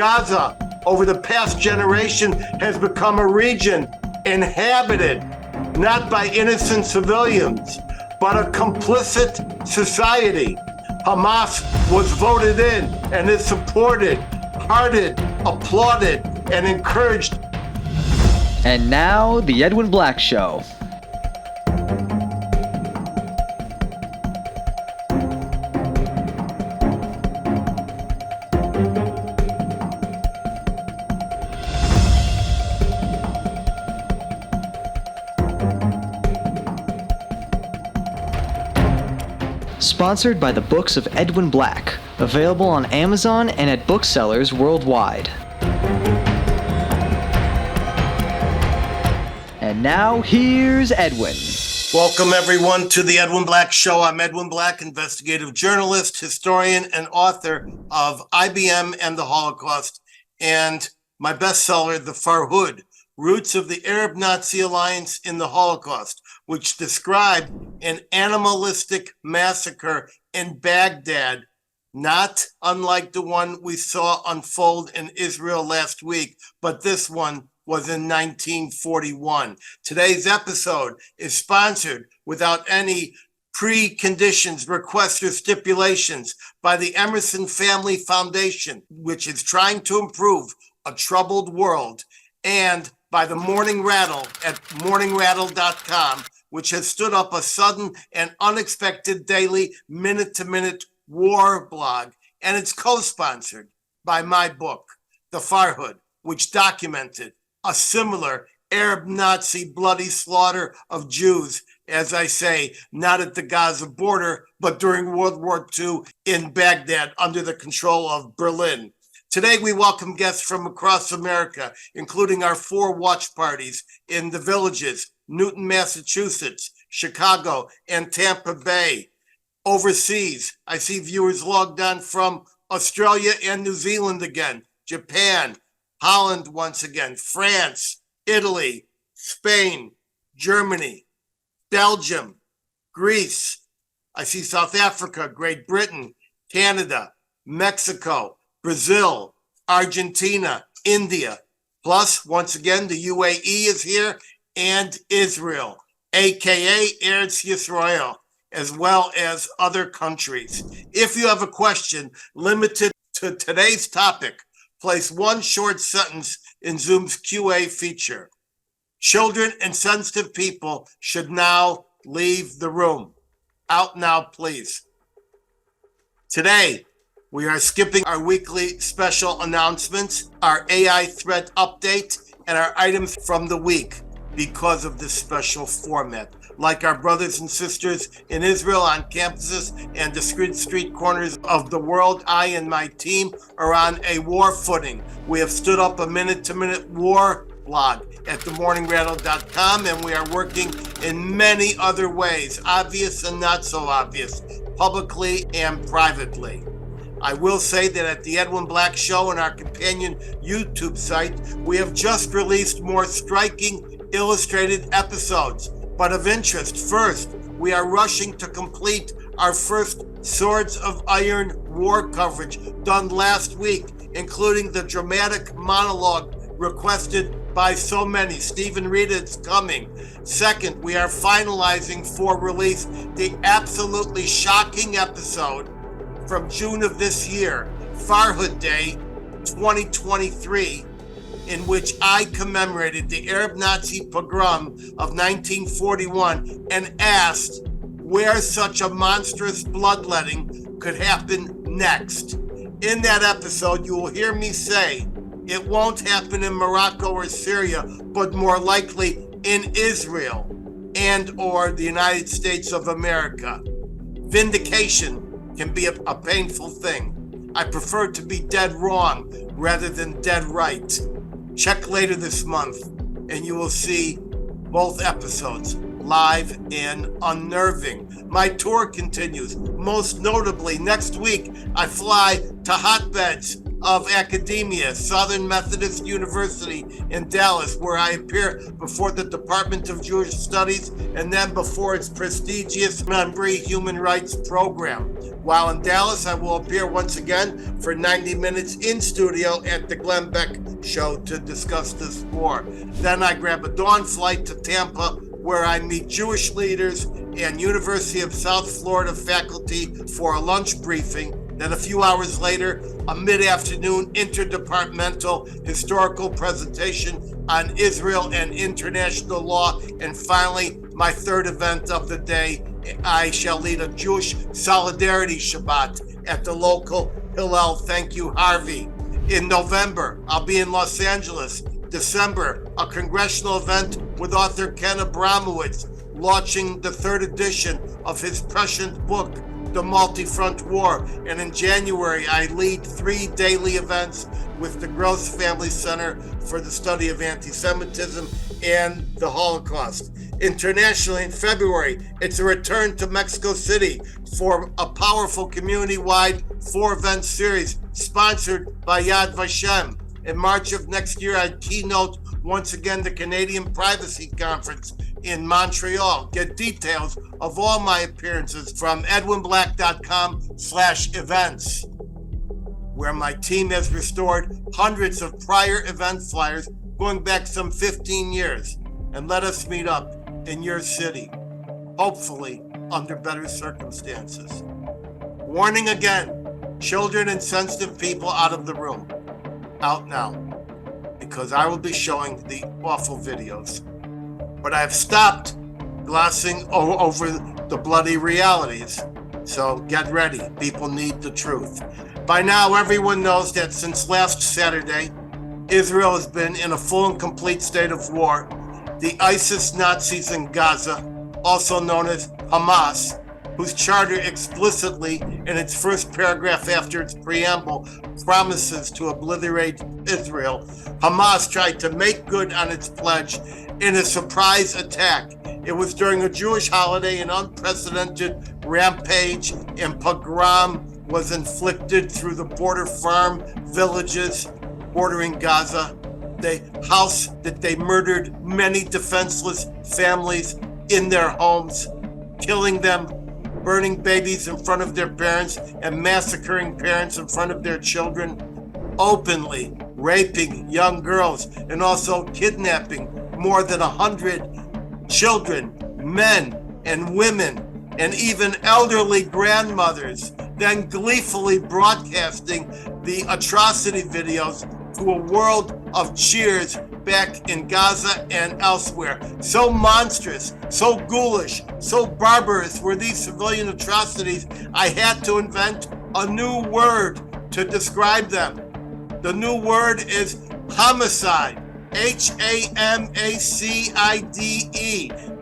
Gaza, over the past generation, has become a region inhabited not by innocent civilians, but a complicit society. Hamas was voted in and is supported, hearted, applauded, and encouraged. And now, The Edwin Black Show. Sponsored by the books of Edwin Black, available on Amazon and at booksellers worldwide. And now, here's Edwin. Welcome, everyone, to the Edwin Black Show. I'm Edwin Black, investigative journalist, historian, and author of IBM and the Holocaust, and my bestseller, The Farhud, Roots of the Arab-Nazi Alliance in the Holocaust, which described an animalistic massacre in Baghdad, not unlike the one we saw unfold in Israel last week, but this one was in 1941. Today's episode is sponsored without any preconditions, requests, or stipulations by the Emerson Family Foundation, which is trying to improve a troubled world, and by the Morning Rattle at morningrattle.com, which has stood up a sudden and unexpected daily minute-to-minute war blog. And it's co-sponsored by my book, The Farhud, which documented a similar Arab Nazi bloody slaughter of Jews, as I say, not at the Gaza border, but during World War II in Baghdad under the control of Berlin. Today, we welcome guests from across America, including our 4 watch parties in the Villages, Newton, Massachusetts, Chicago, and Tampa Bay. Overseas, I see viewers logged on from Australia and New Zealand again, Japan, Holland once again, France, Italy, Spain, Germany, Belgium, Greece. I see South Africa, Great Britain, Canada, Mexico, Brazil, Argentina, India. Plus, once again, the UAE is here, and Israel, aka Eretz Yisrael, as well as other countries. If you have a question limited to today's topic, place one short sentence in Zoom's QA feature. Children and sensitive people should now leave the room. Out now, please. Today, we are skipping our weekly special announcements, our AI threat update, and our items from the week because of this special format. Like our brothers and sisters in Israel on campuses and discrete street corners of the world, I and my team are on a war footing. We have stood up a minute-to-minute war blog at themorningrattle.com, and we are working in many other ways, obvious and not so obvious, publicly and privately. I will say that at the Edwin Black Show and our companion YouTube site, we have just released more striking illustrated episodes. But of interest, first, we are rushing to complete our first Swords of Iron war coverage done last week, including the dramatic monologue requested by so many. Stephen Rita, it's coming. Second, we are finalizing for release the absolutely shocking episode from June of this year, Farhud Day 2023, in which I commemorated the Arab Nazi pogrom of 1941 and asked where such a monstrous bloodletting could happen next. In that episode, you will hear me say it won't happen in Morocco or Syria, but more likely in Israel and or the United States of America. Vindication can be a painful thing. I prefer to be dead wrong rather than dead right. Check later this month and you will see both episodes live and unnerving. My tour continues. Most notably, next week I fly to hotbeds of academia, Southern Methodist University in Dallas, where I appear before the Department of Jewish Studies and then before its prestigious Membri Human Rights Program. While in Dallas, I will appear once again for 90 minutes in studio at the Glenn Beck Show to discuss this war. Then I grab a dawn flight to Tampa, where I meet Jewish leaders and University of South Florida faculty for a lunch briefing. Then a few hours later, a mid-afternoon interdepartmental historical presentation on Israel and international law. And finally, my third event of the day, I shall lead a Jewish Solidarity Shabbat at the local Hillel Thank You Harvey. In November, I'll be in Los Angeles. December, a congressional event with author Ken Abramowitz, launching the third edition of his prescient book, The Multi-Front War. And in January, I lead 3 daily events with the Gross Family Center for the Study of Anti-Semitism and the Holocaust. Internationally, in February, it's a return to Mexico City for a powerful community-wide 4-event series sponsored by Yad Vashem. In March of next year, I keynote once again the Canadian Privacy Conference in Montreal. Get details of all my appearances from edwinblack.com/events, where my team has restored hundreds of prior event flyers going back some 15 years. And let us meet up in your city, hopefully under better circumstances. Warning again, children and sensitive people out of the room. Out now, because I will be showing the awful videos. But I have stopped glossing over the bloody realities. So get ready, people need the truth. By now, everyone knows that since last Saturday, Israel has been in a full and complete state of war. The ISIS Nazis in Gaza, also known as Hamas, whose charter explicitly, in its first paragraph after its preamble, promises to obliterate Israel, Hamas tried to make good on its pledge in a surprise attack. It was during a Jewish holiday. An unprecedented rampage and pogrom was inflicted through the border farm villages bordering Gaza, the house that they murdered many defenseless families in their homes, killing them, burning babies in front of their parents and massacring parents in front of their children, openly raping young girls and also kidnapping more than 100 children, men and women, and even elderly grandmothers, then gleefully broadcasting the atrocity videos to a world of cheers back in Gaza and elsewhere. So monstrous, so ghoulish, so barbarous were these civilian atrocities, I had to invent a new word to describe them. The new word is homicide, H-A-M-A-C-I-D-E.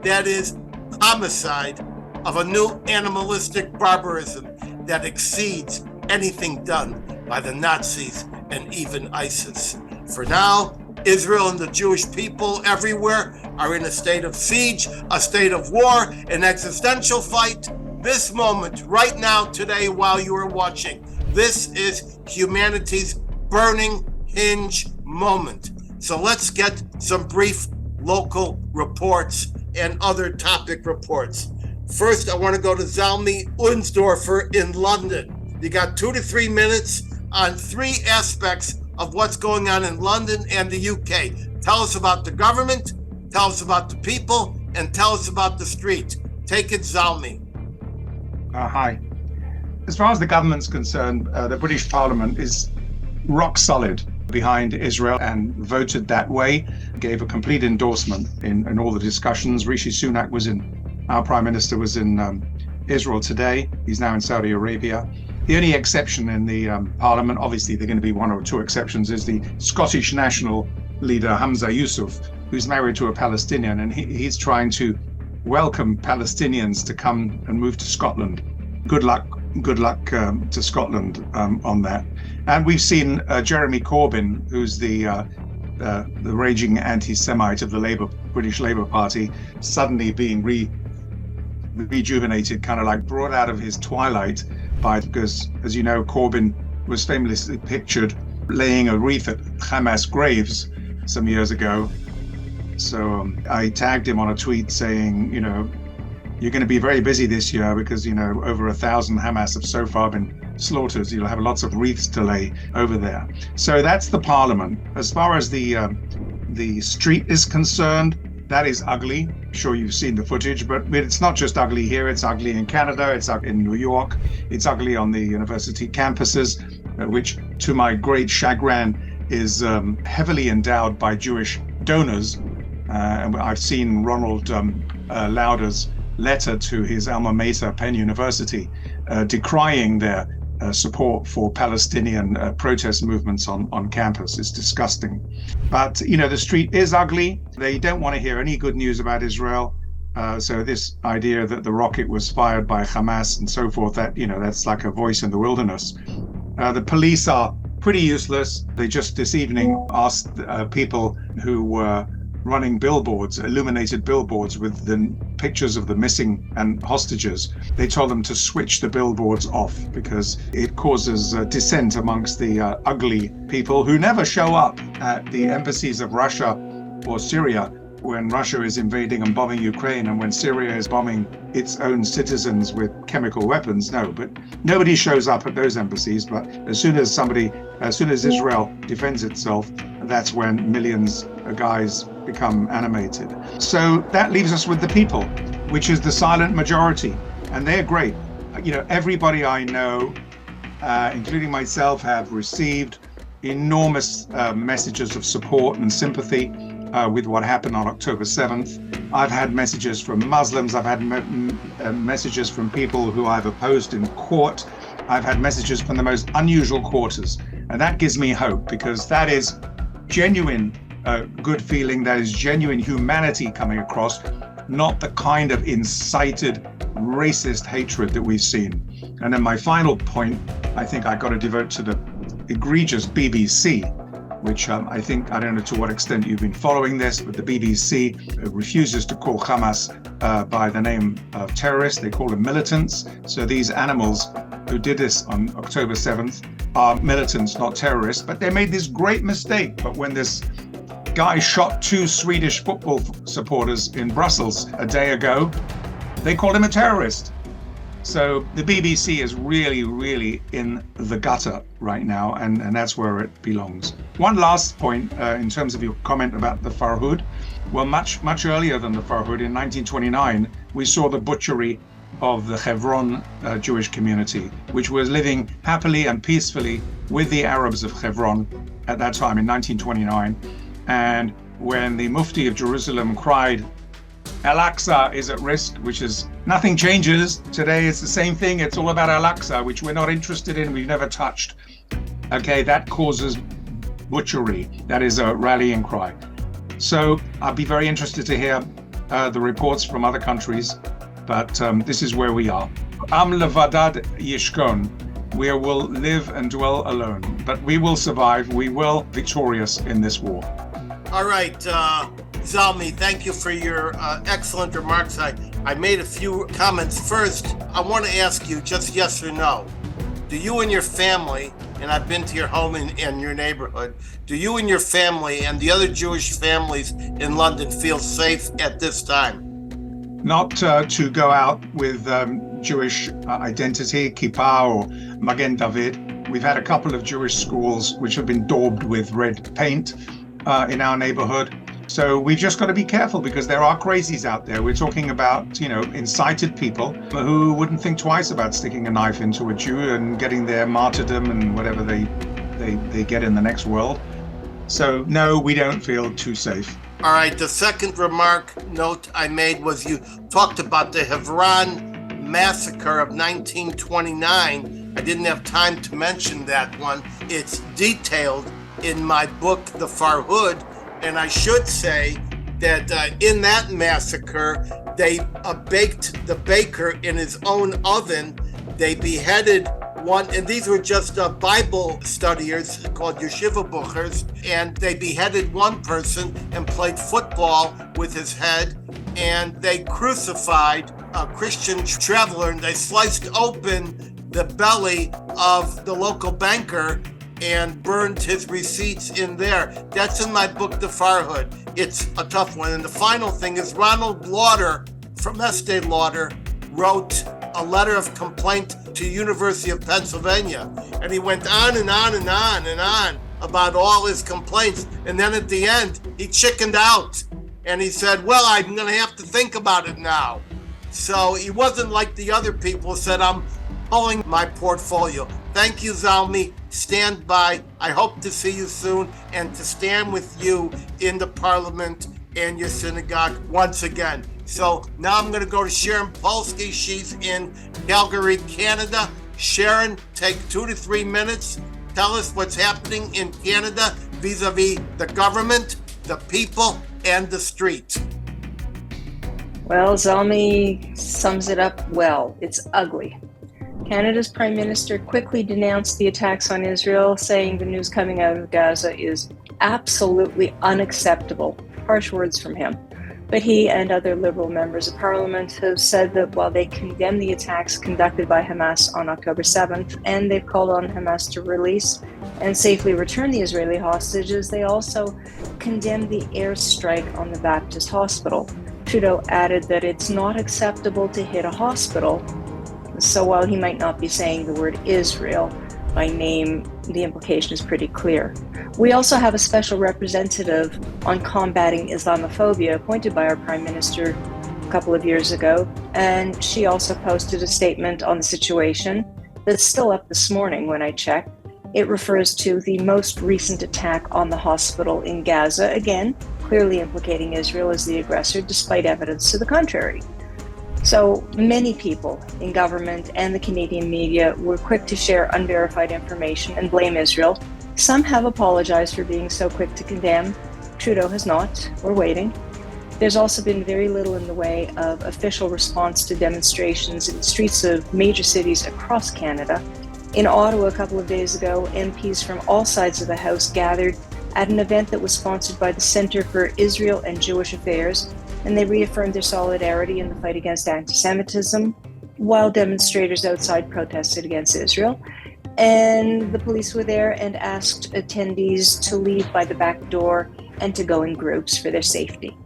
That is homicide of a new animalistic barbarism that exceeds anything done by the Nazis and even ISIS. For now, Israel and the Jewish people everywhere are in a state of siege, a state of war, an existential fight. This moment, right now, today, while you are watching, this is humanity's burning hinge moment. So let's get some brief local reports and other topic reports. First, I want to go to Zalmi Unsdorfer in London. You got 2 to 3 minutes on 3 aspects of what's going on in London and the UK. Tell us about the government, tell us about the people, and tell us about the street. Take it, Zalmi. Hi. As far as the government's concerned, the British Parliament is rock solid behind Israel and voted that way, gave a complete endorsement in all the discussions. Rishi Sunak our Prime Minister was in Israel today. He's now in Saudi Arabia. The only exception in the Parliament, obviously there are going to be 1 or 2 exceptions, is the Scottish National leader Hamza Yusuf, who's married to a Palestinian, and he's trying to welcome Palestinians to come and move to Scotland. Good luck to Scotland on that. And we've seen Jeremy Corbyn, who's the raging anti-Semite of the British Labour Party, suddenly being rejuvenated, kind of like brought out of his twilight because, as you know, Corbyn was famously pictured laying a wreath at Hamas graves some years ago. So I tagged him on a tweet saying, you're going to be very busy this year because, over 1,000 Hamas have so far been slaughtered. You'll have lots of wreaths to lay over there. So that's the parliament. As far as the street is concerned, that is ugly. I'm sure you've seen the footage, but it's not just ugly here. It's ugly in Canada. It's ugly in New York. It's ugly on the university campuses, which, to my great chagrin, is heavily endowed by Jewish donors. And I've seen Ronald Lauder's letter to his alma mater, Penn University, decrying their support for Palestinian protest movements on campus. It's disgusting. But, the street is ugly. They don't want to hear any good news about Israel. So this idea that the rocket was fired by Hamas and so forth, that's like a voice in the wilderness. The police are pretty useless. They just this evening asked people who were running billboards, illuminated billboards with the pictures of the missing and hostages. They told them to switch the billboards off because it causes dissent amongst the ugly people who never show up at the embassies of Russia or Syria when Russia is invading and bombing Ukraine and when Syria is bombing its own citizens with chemical weapons. No, but nobody shows up at those embassies. But as soon as Israel defends itself, that's when millions of guys become animated. So that leaves us with the people, which is the silent majority, and they're great. Everybody I know, including myself, have received enormous messages of support and sympathy with what happened on October 7th. I've had messages from Muslims. I've had messages from people who I've opposed in court. I've had messages from the most unusual quarters. And that gives me hope because that is genuine good feeling. That is genuine humanity coming across, not the kind of incited racist hatred that we've seen. And then my final point, I think I got to devote to the egregious BBC, which I don't know to what extent you've been following this, but the BBC refuses to call Hamas by the name of terrorists. They call them militants. So these animals who did this on October 7th are militants, not terrorists. But they made this great mistake. But when this guy shot 2 Swedish football supporters in Brussels a day ago, they called him a terrorist. So the BBC is really, really in the gutter right now, and that's where it belongs. One last point in terms of your comment about the Farhud. Well, much earlier than the Farhud, in 1929, we saw the butchery of the Hebron Jewish community, which was living happily and peacefully with the Arabs of Hebron at that time in 1929. And when the Mufti of Jerusalem cried, Al-Aqsa is at risk, which is nothing changes. Today it's the same thing. It's all about Al-Aqsa, which we're not interested in, we've never touched. Okay, that causes butchery. That is a rallying cry. So I'd be very interested to hear the reports from other countries, but this is where we are. Am levadad yishkon. We will live and dwell alone, but we will survive. We will victorious in this war. All right, Zalmi, thank you for your excellent remarks. I made a few comments. First, I want to ask you just yes or no. Do you and your family, and I've been to your home in your neighborhood, do you and your family and the other Jewish families in London feel safe at this time? Not to go out with Jewish identity, kippah or Magen David. We've had a couple of Jewish schools which have been daubed with red paint in our neighborhood. So we've just got to be careful because there are crazies out there. We're talking about, incited people who wouldn't think twice about sticking a knife into a Jew and getting their martyrdom and whatever they get in the next world. So no, we don't feel too safe. All right, the second note I made was you talked about the Hebron massacre of 1929. I didn't have time to mention that one. It's detailed in my book, The Farhud. And I should say that in that massacre, they baked the baker in his own oven. They beheaded one, and these were just Bible studiers called yeshiva buchers, and they beheaded one person and played football with his head, and they crucified a Christian traveler, and they sliced open the belly of the local banker, and burned his receipts in there. That's in my book, The Farhood. It's a tough one. And the final thing is Ronald Lauder from Estee Lauder wrote a letter of complaint to University of Pennsylvania. And he went on and on and on and on about all his complaints. And then at the end, he chickened out. And he said, well, I'm going to have to think about it now. So he wasn't like the other people who said, I'm pulling my portfolio. Thank you, Zalmi. Stand by. I hope to see you soon and to stand with you in the parliament and your synagogue once again. So now I'm going to go to Sharon Polsky. She's in Calgary, Canada. Sharon, take 2 to 3 minutes. Tell us what's happening in Canada vis-a-vis the government, the people, and the street. Well, Zalmi sums it up well. It's ugly. Canada's Prime Minister quickly denounced the attacks on Israel, saying the news coming out of Gaza is absolutely unacceptable. Harsh words from him. But he and other Liberal members of Parliament have said that while they condemn the attacks conducted by Hamas on October 7th, and they've called on Hamas to release and safely return the Israeli hostages, they also condemn the airstrike on the Baptist hospital. Trudeau added that it's not acceptable to hit a hospital. So while he might not be saying the word Israel by name, the implication is pretty clear. We also have a special representative on combating Islamophobia appointed by our Prime Minister a couple of years ago, and she also posted a statement on the situation that's still up this morning when I checked. It refers to the most recent attack on the hospital in Gaza, again, clearly implicating Israel as the aggressor, despite evidence to the contrary. So many people in government and the Canadian media were quick to share unverified information and blame Israel. Some have apologized for being so quick to condemn. Trudeau has not. We're waiting. There's also been very little in the way of official response to demonstrations in the streets of major cities across Canada. In Ottawa a couple of days ago, MPs from all sides of the House gathered at an event that was sponsored by the Centre for Israel and Jewish Affairs, and they reaffirmed their solidarity in the fight against anti-Semitism, while demonstrators outside protested against Israel. And the police were there and asked attendees to leave by the back door and to go in groups for their safety.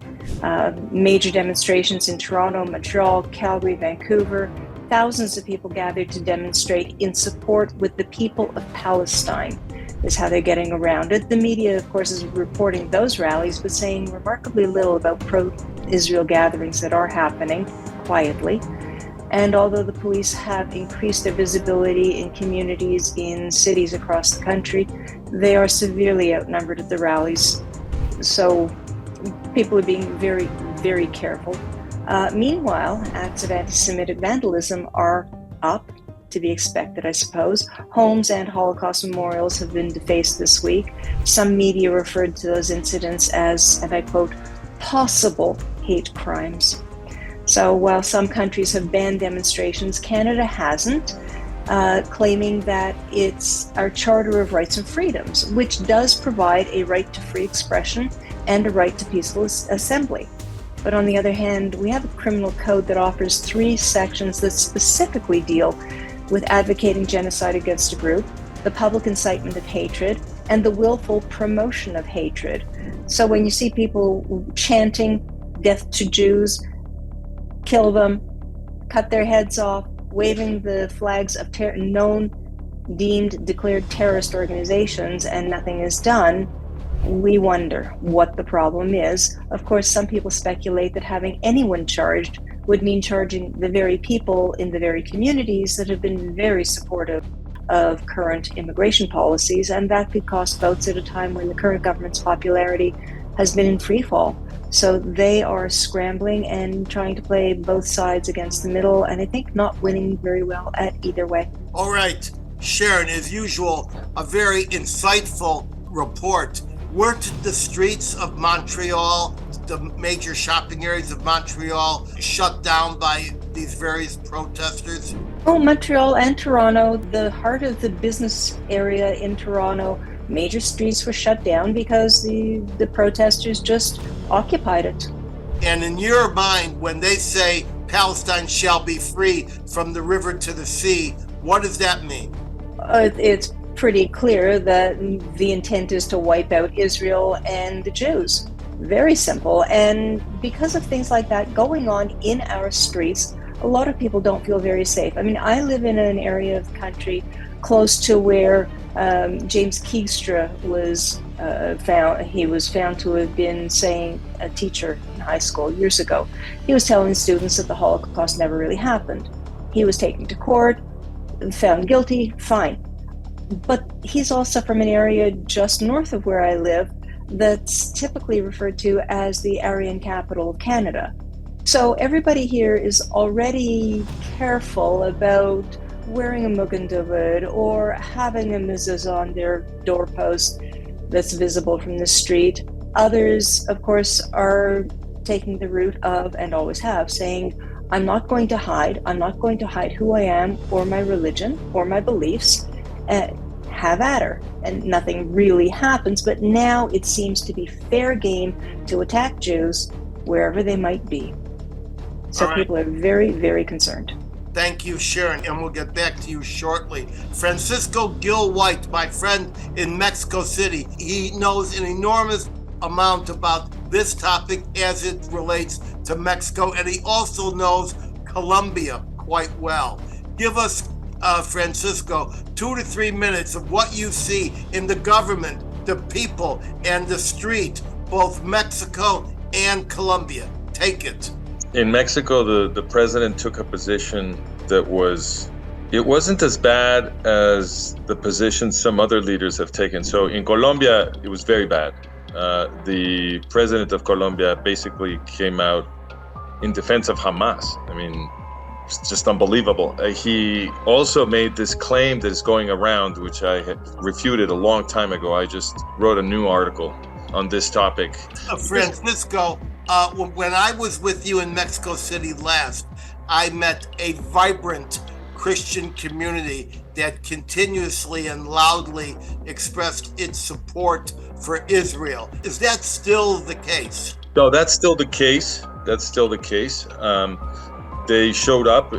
Major demonstrations in Toronto, Montreal, Calgary, Vancouver. Thousands of people gathered to demonstrate in support with the people of Palestine, is how they're getting around it. The media, of course, is reporting those rallies, but saying remarkably little about pro-Israel gatherings that are happening quietly. And although the police have increased their visibility in communities in cities across the country, they are severely outnumbered at the rallies. So people are being very, very careful. Meanwhile, acts of anti-Semitic vandalism are up, to be expected, I suppose. Homes and Holocaust memorials have been defaced this week. Some media referred to those incidents as, and I quote, possible hate crimes. So while some countries have banned demonstrations, Canada hasn't, claiming that it's our Charter of Rights and Freedoms, which does provide a right to free expression and a right to peaceful assembly. But on the other hand, we have a criminal code that offers 3 sections that specifically deal with advocating genocide against a group, the public incitement of hatred, and the willful promotion of hatred. So when you see people chanting death to Jews, kill them, cut their heads off, waving the flags of known, deemed, declared terrorist organizations, and nothing is done, we wonder what the problem is. Of course, some people speculate that having anyone charged would mean charging the very people in the very communities that have been very supportive of current immigration policies, and that could cost votes at a time when the current government's popularity has been in free fall. So they are scrambling and trying to play both sides against the middle, and I think not winning very well at either way. All right, Sharon, as usual, a very insightful report. Weren't the streets of Montreal, the major shopping areas of Montreal, shut down by these various protesters? Oh, Montreal and Toronto, the heart of the business area in Toronto, major streets were shut down because the protesters just occupied it. And in your mind, when they say Palestine shall be free from the river to the sea, what does that mean? It's pretty clear that the intent is to wipe out Israel and the Jews. Very simple. And because of things like that going on in our streets, a lot of people don't feel very safe. I mean, I live in an area of the country close to where James Keegstra was found. He was found to have been saying, a teacher in high school years ago. He was telling students that the Holocaust never really happened. He was taken to court, found guilty, fine. But he's also from an area just north of where I live that's typically referred to as the Aryan capital of Canada. So everybody here is already careful about wearing a Magen David or having a mezuzah on their doorpost that's visible from the street. Others, of course, are taking the route of, and always have, saying, I'm not going to hide. I'm not going to hide who I am or my religion or my beliefs. Have at her. And nothing really happens. But now it seems to be fair game to attack Jews wherever they might be. So people are very, very concerned. Thank you, Sharon, and we'll get back to you shortly. Francisco Gil-White, my friend in Mexico City, he knows an enormous amount about this topic as it relates to Mexico, and he also knows Colombia quite well. Give us, Francisco, 2 to 3 minutes of what you see in the government, the people, and the street, both Mexico and Colombia. Take it. In Mexico, the president took a position that wasn't as bad as the position some other leaders have taken. So in Colombia, it was very bad. The president of Colombia basically came out in defense of Hamas. I mean, it's just unbelievable. He also made this claim that is going around, which I had refuted a long time ago. I just wrote a new article on this topic. Francisco, when I was with you in Mexico City last, I met a vibrant Christian community that continuously and loudly expressed its support for Israel. Is that still the case? No, that's still the case. They showed up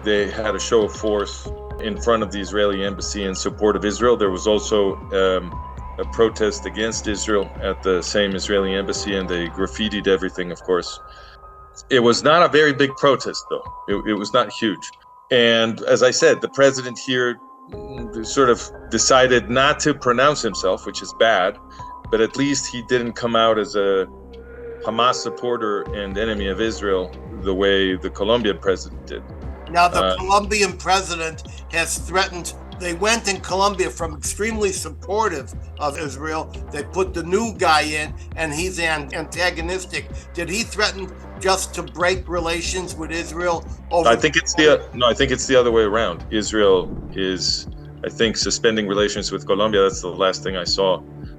they had a show of force in front of the Israeli embassy in support of Israel. There was also a protest against Israel at the same Israeli embassy, and they graffitied everything, of course. It was not a very big protest, though. It was not huge. And as I said, the president here sort of decided not to pronounce himself, which is bad, but at least he didn't come out as a Hamas supporter and enemy of Israel the way the Colombian president did. Now, the Colombian president has threatened. They went in Colombia from extremely supportive of Israel. They put the new guy in, and he's antagonistic. Did he threaten just to break relations with Israel? I think it's the other way around. Israel is, I think, suspending relations with Colombia. That's the last thing I saw,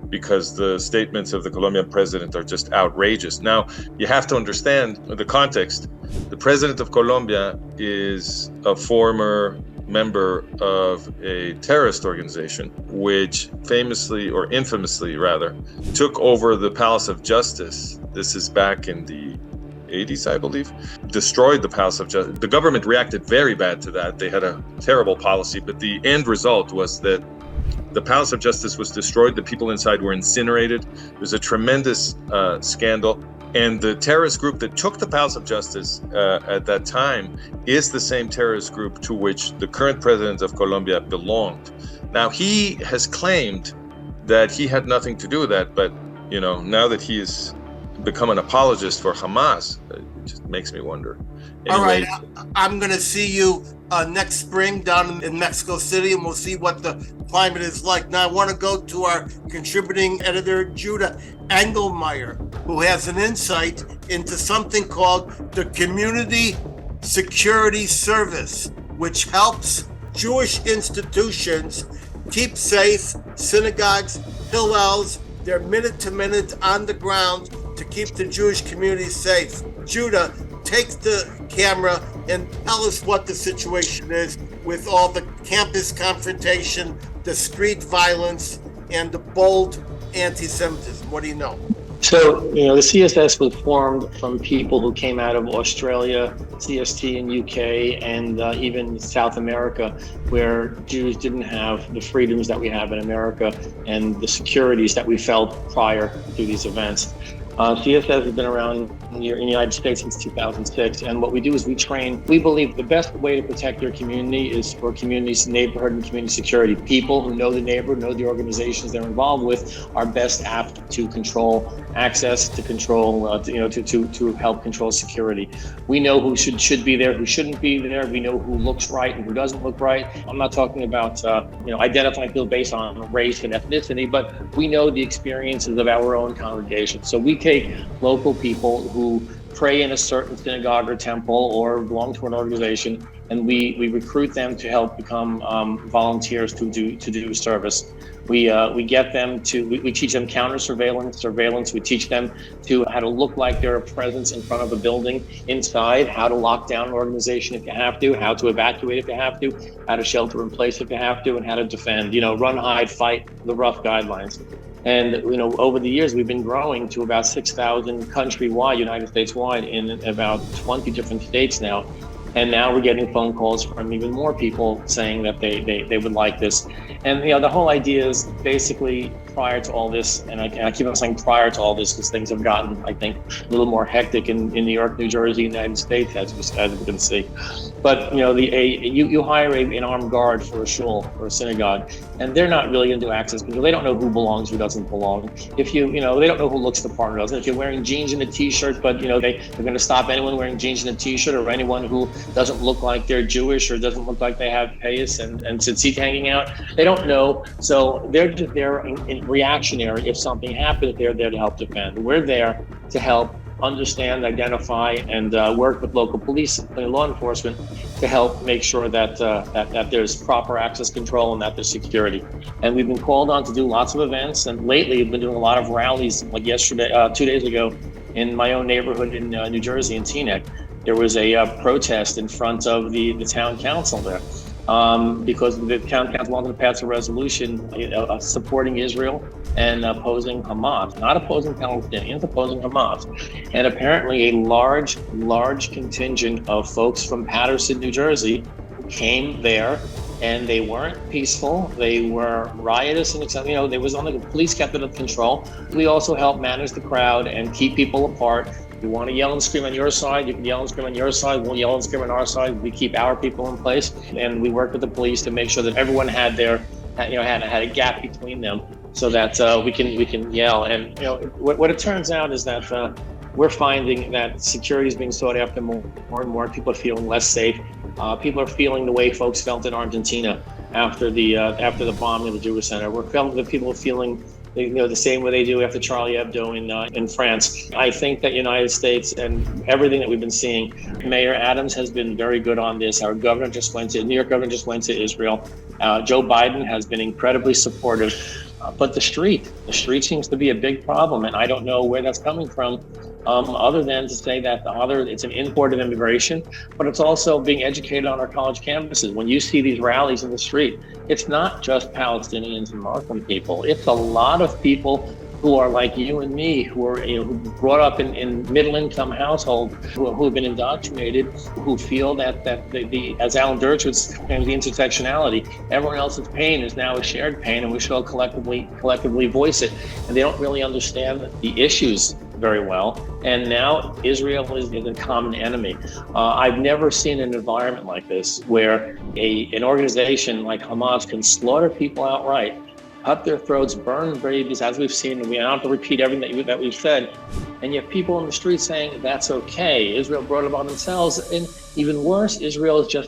because the statements of the Colombian president are just outrageous. Now, you have to understand the context. The president of Colombia is a former member of a terrorist organization, which famously, or infamously rather, took over the Palace of Justice. This is back in the 80s, I believe, destroyed the Palace of Justice. The government reacted very bad to that. They had a terrible policy, but the end result was that the Palace of Justice was destroyed. The people inside were incinerated. It was a tremendous scandal. And the terrorist group that took the Palace of Justice at that time is the same terrorist group to which the current president of Colombia belonged. Now, he has claimed that he had nothing to do with that, but now that he has become an apologist for Hamas, it just makes me wonder. Anyway, all right, I'm going to see you next spring down in Mexico City, and we'll see what the climate is like. Now, I want to go to our contributing editor, Juda Engelmayer, who has an insight into something called the Community Security Service, which helps Jewish institutions keep safe synagogues, hillels. They're minute to minute on the ground to keep the Jewish community safe. Judah, take the camera and tell us what the situation is with all the campus confrontation, the street violence, and the bold anti-Semitism. What do you know? So, the CSS was formed from people who came out of Australia, CST in UK, and even South America, where Jews didn't have the freedoms that we have in America and the securities that we felt prior to these events. CSS has been around in the United States since 2006, and what we do is we train. We believe the best way to protect your community is for communities, neighborhood, and community security. People who know the neighborhood, know the organizations they're involved with, are best apt to control access, to control, to help control security. We know who should be there, who shouldn't be there. We know who looks right and who doesn't look right. I'm not talking about identifying people based on race and ethnicity, but we know the experiences of our own congregation. So we take local people who pray in a certain synagogue or temple or belong to an organization, and we recruit them to help become volunteers to do service. We get them we teach them counter surveillance. We teach them how to look like they're a presence in front of a building inside, how to lock down an organization if you have to, how to evacuate if you have to, how to shelter in place if you have to, and how to defend, run, hide, fight, the rough guidelines. And, over the years, we've been growing to about 6,000 countrywide, United States wide, in about 20 different states now. And now we're getting phone calls from even more people saying that they would like this. And, the whole idea is basically prior to all this, and I keep on saying prior to all this because things have gotten, I think, a little more hectic in New York, New Jersey, United States, as we can see. But, you hire an armed guard for a shul or a synagogue, and they're not really going to do access control. They don't know who belongs, who doesn't belong. If they don't know who looks the part or doesn't. If you're wearing jeans and a t-shirt, but, they're going to stop anyone wearing jeans and a t-shirt, or anyone who doesn't look like they're Jewish or doesn't look like they have payas and tzitzit hanging out. They don't know. So they're just there in reactionary. If something happens, they're there to help defend. We're there to help understand, identify, and work with local police and law enforcement to help make sure that there's proper access control and that there's security. And we've been called on to do lots of events, and lately we've been doing a lot of rallies. Like yesterday, 2 days ago, in my own neighborhood in New Jersey, in Teaneck, there was a protest in front of the town council there. Because the town council wanted to pass a resolution supporting Israel and opposing Hamas, not opposing Palestinians, opposing Hamas. And apparently a large contingent of folks from Paterson, New Jersey came there, and they weren't peaceful. They were riotous, and they was on the police kept it under control. We also helped manage the crowd and keep people apart. You want to yell and scream on your side, you can yell and scream on your side. We'll yell and scream on our side. We keep our people in place, and we work with the police to make sure that everyone had a gap between them, so that we can yell. And what it turns out is that we're finding that security is being sought after more and more. People are feeling less safe. People are feeling the way folks felt in Argentina after the bombing of the Jewish Center. We're feeling that people are feeling the same way they do after Charlie Hebdo in France. I think that United States and everything that we've been seeing, Mayor Adams has been very good on this. Our New York governor just went to Israel. Joe Biden has been incredibly supportive. But the street seems to be a big problem, and I don't know where that's coming from, other than to say that it's an import of immigration, but it's also being educated on our college campuses. When you see these rallies in the street, it's not just Palestinians and Muslim people. It's a lot of people who are like you and me, who are who brought up in middle-income households, who have been indoctrinated, who feel that the as Alan Dershowitz claims, the intersectionality, everyone else's pain is now a shared pain, and we should all collectively voice it. And they don't really understand the issues very well. And now Israel is a common enemy. I've never seen an environment like this where an organization like Hamas can slaughter people outright, cut their throats, burn babies, as we've seen, and we don't have to repeat everything that we've said. And yet people in the streets saying that's okay. Israel brought it upon themselves. And even worse, Israel is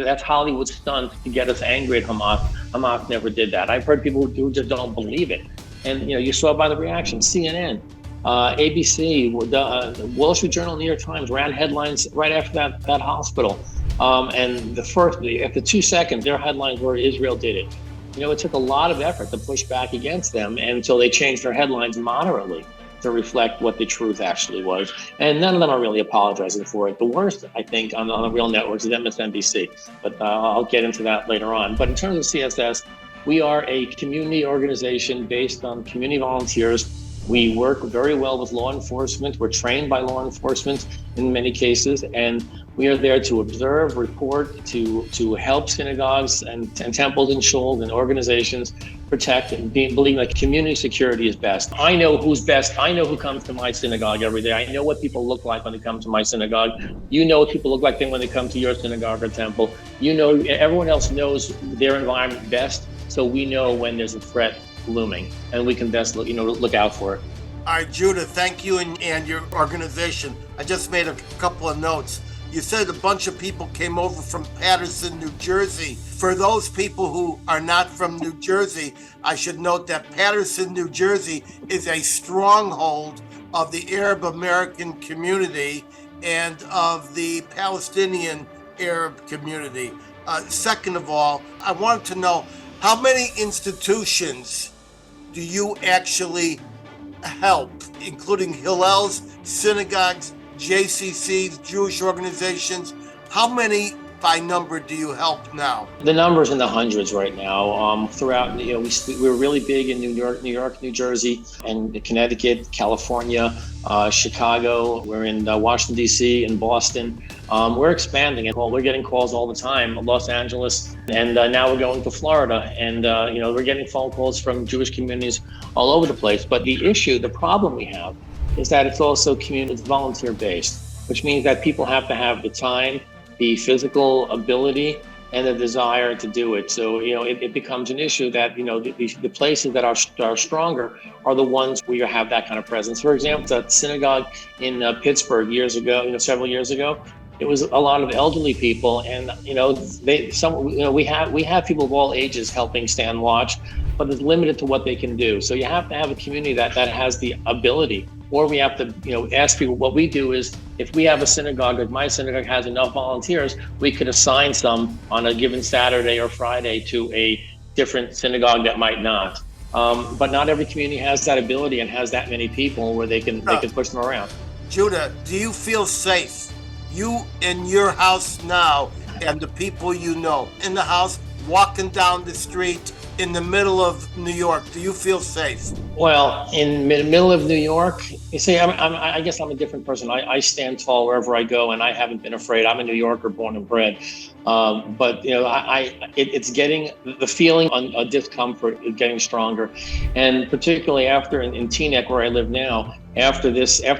that's Hollywood stunt to get us angry at Hamas. Hamas never did that. I've heard people who just don't believe it. And you saw by the reaction, CNN, ABC, Wall Street Journal, New York Times ran headlines right after that hospital. And after 2 seconds, their headlines were Israel did it. It took a lot of effort to push back against them until they changed their headlines moderately to reflect what the truth actually was. And none of them are really apologizing for it. The worst, I think, on the real networks is MSNBC, but I'll get into that later on. But in terms of CSS, we are a community organization based on community volunteers We work very well with law enforcement. We're trained by law enforcement in many cases, and we are there to observe, report, to help synagogues and temples and shuls and organizations protect and believe that community security is best. I know who's best. I know who comes to my synagogue every day. I know what people look like when they come to my synagogue. You know what people look like when they come to your synagogue or temple. You know, everyone else knows their environment best, so we know when there's a threat looming, and we can best look out for it. All right, Judah, thank you and your organization. I just made a couple of notes. You said a bunch of people came over from Paterson, New Jersey. For those people who are not from New Jersey, I should note that Paterson, New Jersey is a stronghold of the Arab American community and of the Palestinian Arab community. Second of all, I wanted to know, how many institutions do you actually help, including Hillels, synagogues, JCCs, Jewish organizations? How many by number do you help now? The number's in the hundreds right now. Throughout, we're really big in New York, New Jersey, and Connecticut, California, Chicago. We're in Washington, D.C., and Boston. We're expanding, and we're getting calls all the time. Los Angeles, and now we're going to Florida, and we're getting phone calls from Jewish communities all over the place. But the problem we have is that it's also community volunteer-based, which means that people have to have the time, the physical ability, and the desire to do it. So, it becomes an issue that, the places that are stronger are the ones where you have that kind of presence. For example, the synagogue in Pittsburgh several years ago, it was a lot of elderly people, and we have people of all ages helping stand watch, but it's limited to what they can do. So you have to have a community that has the ability, or we have to ask people. What we do is, if we have a synagogue, if my synagogue has enough volunteers, we could assign some on a given Saturday or Friday to a different synagogue that might not. But not every community has that ability and has that many people where they can push them around. Judah, do you feel safe? You in your house now, and the people you know in the house, walking down the street in the middle of New York, do you feel safe? Well, in the middle of New York, you see, I guess I'm a different person. I stand tall wherever I go, and I haven't been afraid. I'm a New Yorker, born and bred. But it's getting, the feeling of discomfort is getting stronger, and particularly after in Teaneck, where I live now. After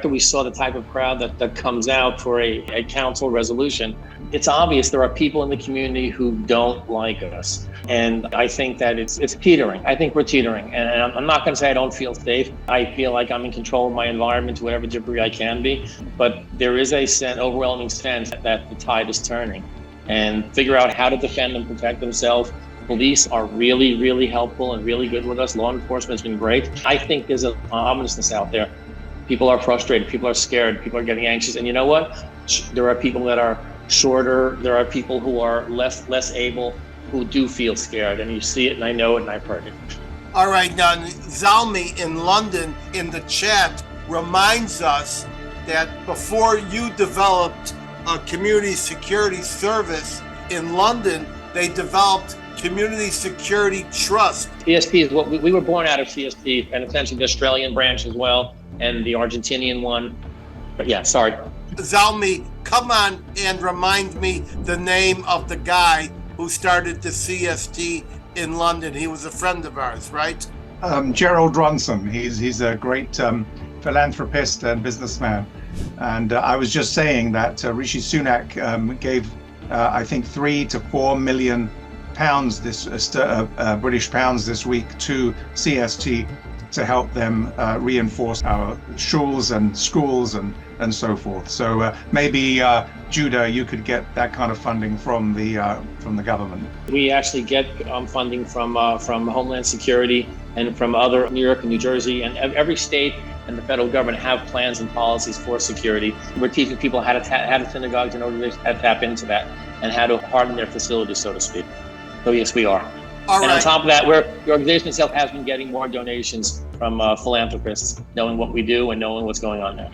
we saw the type of crowd that comes out for a council resolution, it's obvious there are people in the community who don't like us. And I think that it's teetering. I think we're teetering. And I'm not going to say I don't feel safe. I feel like I'm in control of my environment to whatever degree I can be. But there is overwhelming sense that the tide is turning. And figure out how to defend and protect themselves. Police are really, really helpful and really good with us. Law enforcement has been great. I think there's an ominousness out there. People are frustrated. People are scared. People are getting anxious. And you know what? There are people that are shorter. There are people who are less able, who do feel scared. And you see it, and I know it, and I've heard it. All right. Now, Zalmi in London in the chat reminds us that before you developed a community security service in London, they developed Community Security Trust. CST is what we were born out of CST, and essentially the Australian branch as well, and the Argentinian one. But yeah, sorry. Zalmi, come on and remind me the name of the guy who started the CST in London. He was a friend of ours, right? Gerald Ronson. He's a great philanthropist and businessman. And I was just saying that Rishi Sunak gave, I think, 3 to 4 million pounds British pounds this week to CST to help them reinforce our shuls and schools and so forth. So maybe Judah, you could get that kind of funding from the government. We actually get funding from Homeland Security and from other New York and New Jersey, and every state and the federal government have plans and policies for security. We're teaching people how to synagogues and organizations how to tap into that and how to harden their facilities, so to speak. So yes, we are. All right. On top of that, the organization itself has been getting more donations from philanthropists, knowing what we do and knowing what's going on there.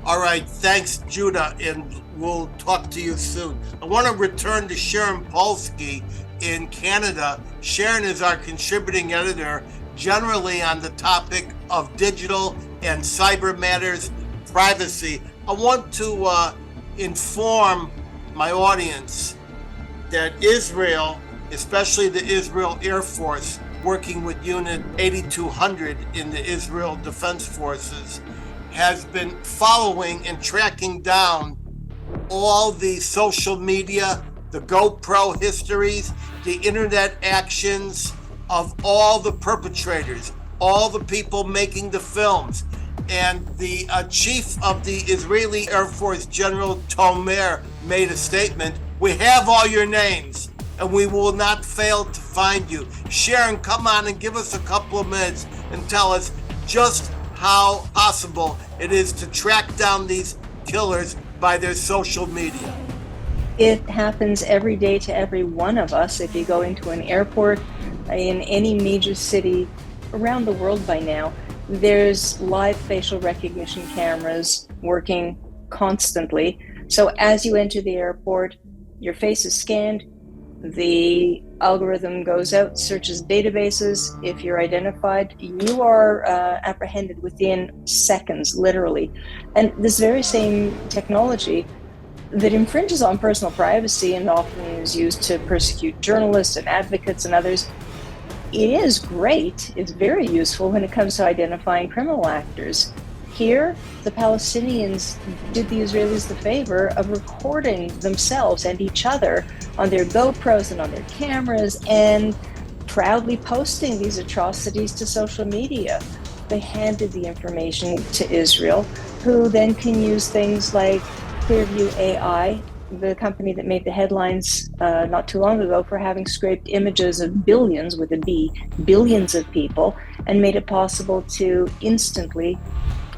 All right, thanks, Judah, and we'll talk to you soon. I want to return to Sharon Polsky in Canada. Sharon is our contributing editor generally on the topic of digital and cyber matters, privacy. I want to inform my audience that Israel, especially the Israel Air Force, working with Unit 8200 in the Israel Defense Forces, has been following and tracking down all the social media, the GoPro histories, the internet actions of all the perpetrators, all the people making the films. And the chief of the Israeli Air Force, General Tomer, made a statement: "We have all your names and we will not fail to find you." Sharon, come on and give us a couple of minutes and tell us just how possible it is to track down these killers by their social media. It happens every day to every one of us. If you go into an airport in any major city around the world by now, there's live facial recognition cameras working constantly. So as you enter the airport, your face is scanned, the algorithm goes out, searches databases. If you're identified, you are apprehended within seconds, literally. And this very same technology that infringes on personal privacy and often is used to persecute journalists and advocates and others, it is great. It's very useful when it comes to identifying criminal actors. Here, the Palestinians did the Israelis the favor of recording themselves and each other on their GoPros and on their cameras and proudly posting these atrocities to social media. They handed the information to Israel, who then can use things like Clearview AI, the company that made the headlines not too long ago for having scraped images of billions, with a B, billions of people, and made it possible to instantly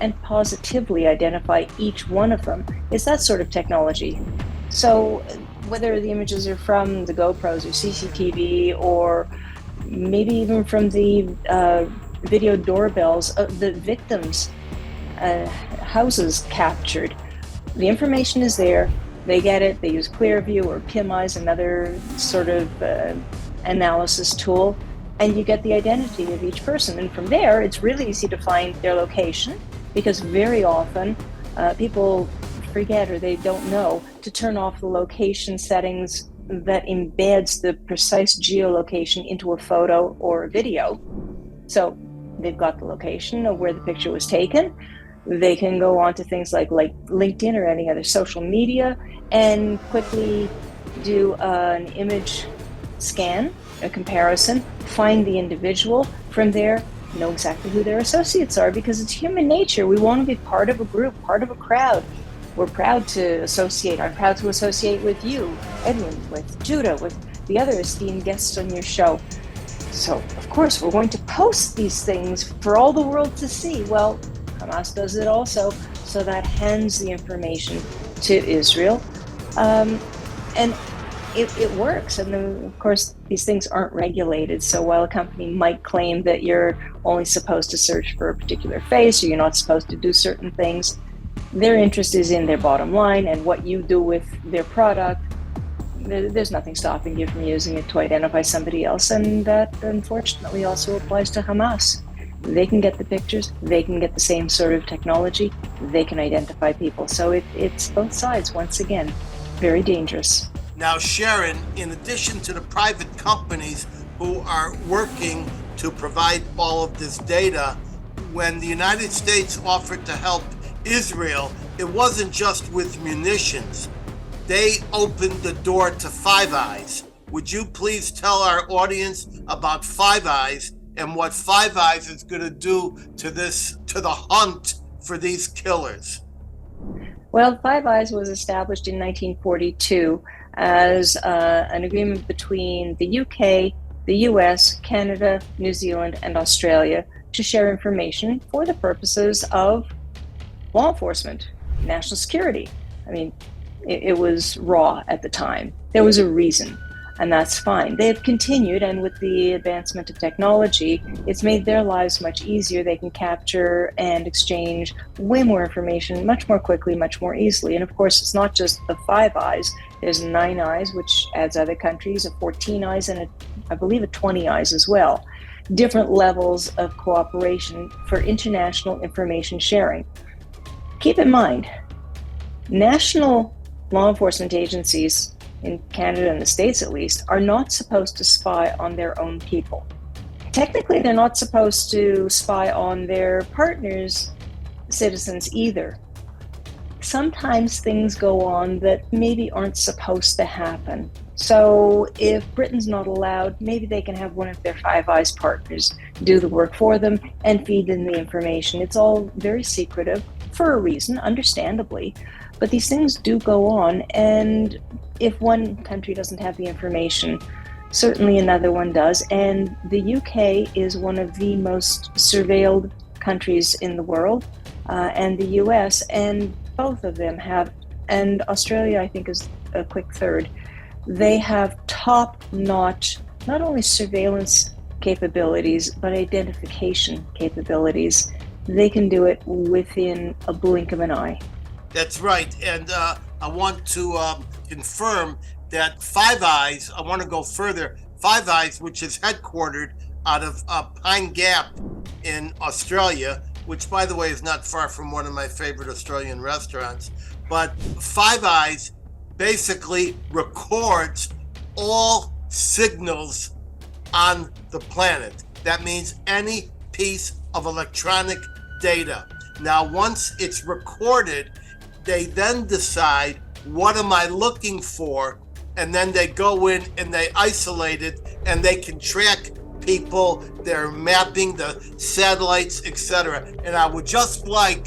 and positively identify each one of them. It's that sort of technology. So whether the images are from the GoPros or CCTV or maybe even from the video doorbells of the victims' houses captured, the information is there. They get it. They use Clearview or PimEyes, another sort of analysis tool, and you get the identity of each person. And from there, it's really easy to find their location, because very often people forget or they don't know to turn off the location settings that embeds the precise geolocation into a photo or a video. So they've got the location of where the picture was taken. They can go on to things like LinkedIn or any other social media and quickly do an image scan, a comparison, find the individual. From there, know exactly who their associates are, because it's human nature. We want to be part of a group, part of a crowd. We're proud to associate. I'm proud to associate with you, Edwin, with Juda, with the other esteemed guests on your show. So, of course, we're going to post these things for all the world to see. Well, Hamas does it also, so that hands the information to Israel. And it works. And then, of course, these things aren't regulated. So while a company might claim that you're only supposed to search for a particular face or you're not supposed to do certain things, their interest is in their bottom line and what you do with their product. There's nothing stopping you from using it to identify somebody else. And that, unfortunately, also applies to Hamas. They can get the pictures, they can get the same sort of technology, they can identify people. So it's both sides, once again, very dangerous. Now, Sharon, in addition to the private companies who are working to provide all of this data, when the United States offered to help Israel, it wasn't just with munitions. They opened the door to Five Eyes. Would you please tell our audience about Five Eyes and what Five Eyes is going to do to the hunt for these killers? Well, Five Eyes was established in 1942 as an agreement between the UK, the US, Canada, New Zealand, and Australia to share information for the purposes of law enforcement, national security. I mean, it was raw at the time. There was a reason. And that's fine. They've continued, and with the advancement of technology, it's made their lives much easier. They can capture and exchange way more information much more quickly, much more easily. And of course, it's not just the Five Eyes. There's 9 Eyes, which adds other countries, a 14 Eyes, and I believe a 20 Eyes as well. different levels of cooperation for international information sharing. Keep in mind, national law enforcement agencies in Canada and the States at least are not supposed to spy on their own people. Technically, they're not supposed to spy on their partners' citizens either. Sometimes things go on that maybe aren't supposed to happen. So if Britain's not allowed, maybe they can have one of their Five Eyes partners do the work for them and feed them the information. It's all very secretive for a reason, understandably, but these things do go on, and if one country doesn't have the information, certainly another one does. And the UK is one of the most surveilled countries in the world, and the US, and both of them have, and Australia I think is a quick third. They have top-notch, not only surveillance capabilities, but identification capabilities. They can do it within a blink of an eye. That's right. And I want to confirm that Five Eyes, I want to go further, Five Eyes, which is headquartered out of Pine Gap in Australia, which, by the way, is not far from one of my favorite Australian restaurants. But Five Eyes basically records all signals on the planet. That means any piece of electronic data. Now, once it's recorded, they then decide, what am I looking for? And then they go in and they isolate it, and they can track people, they're mapping the satellites, etc. And I would just like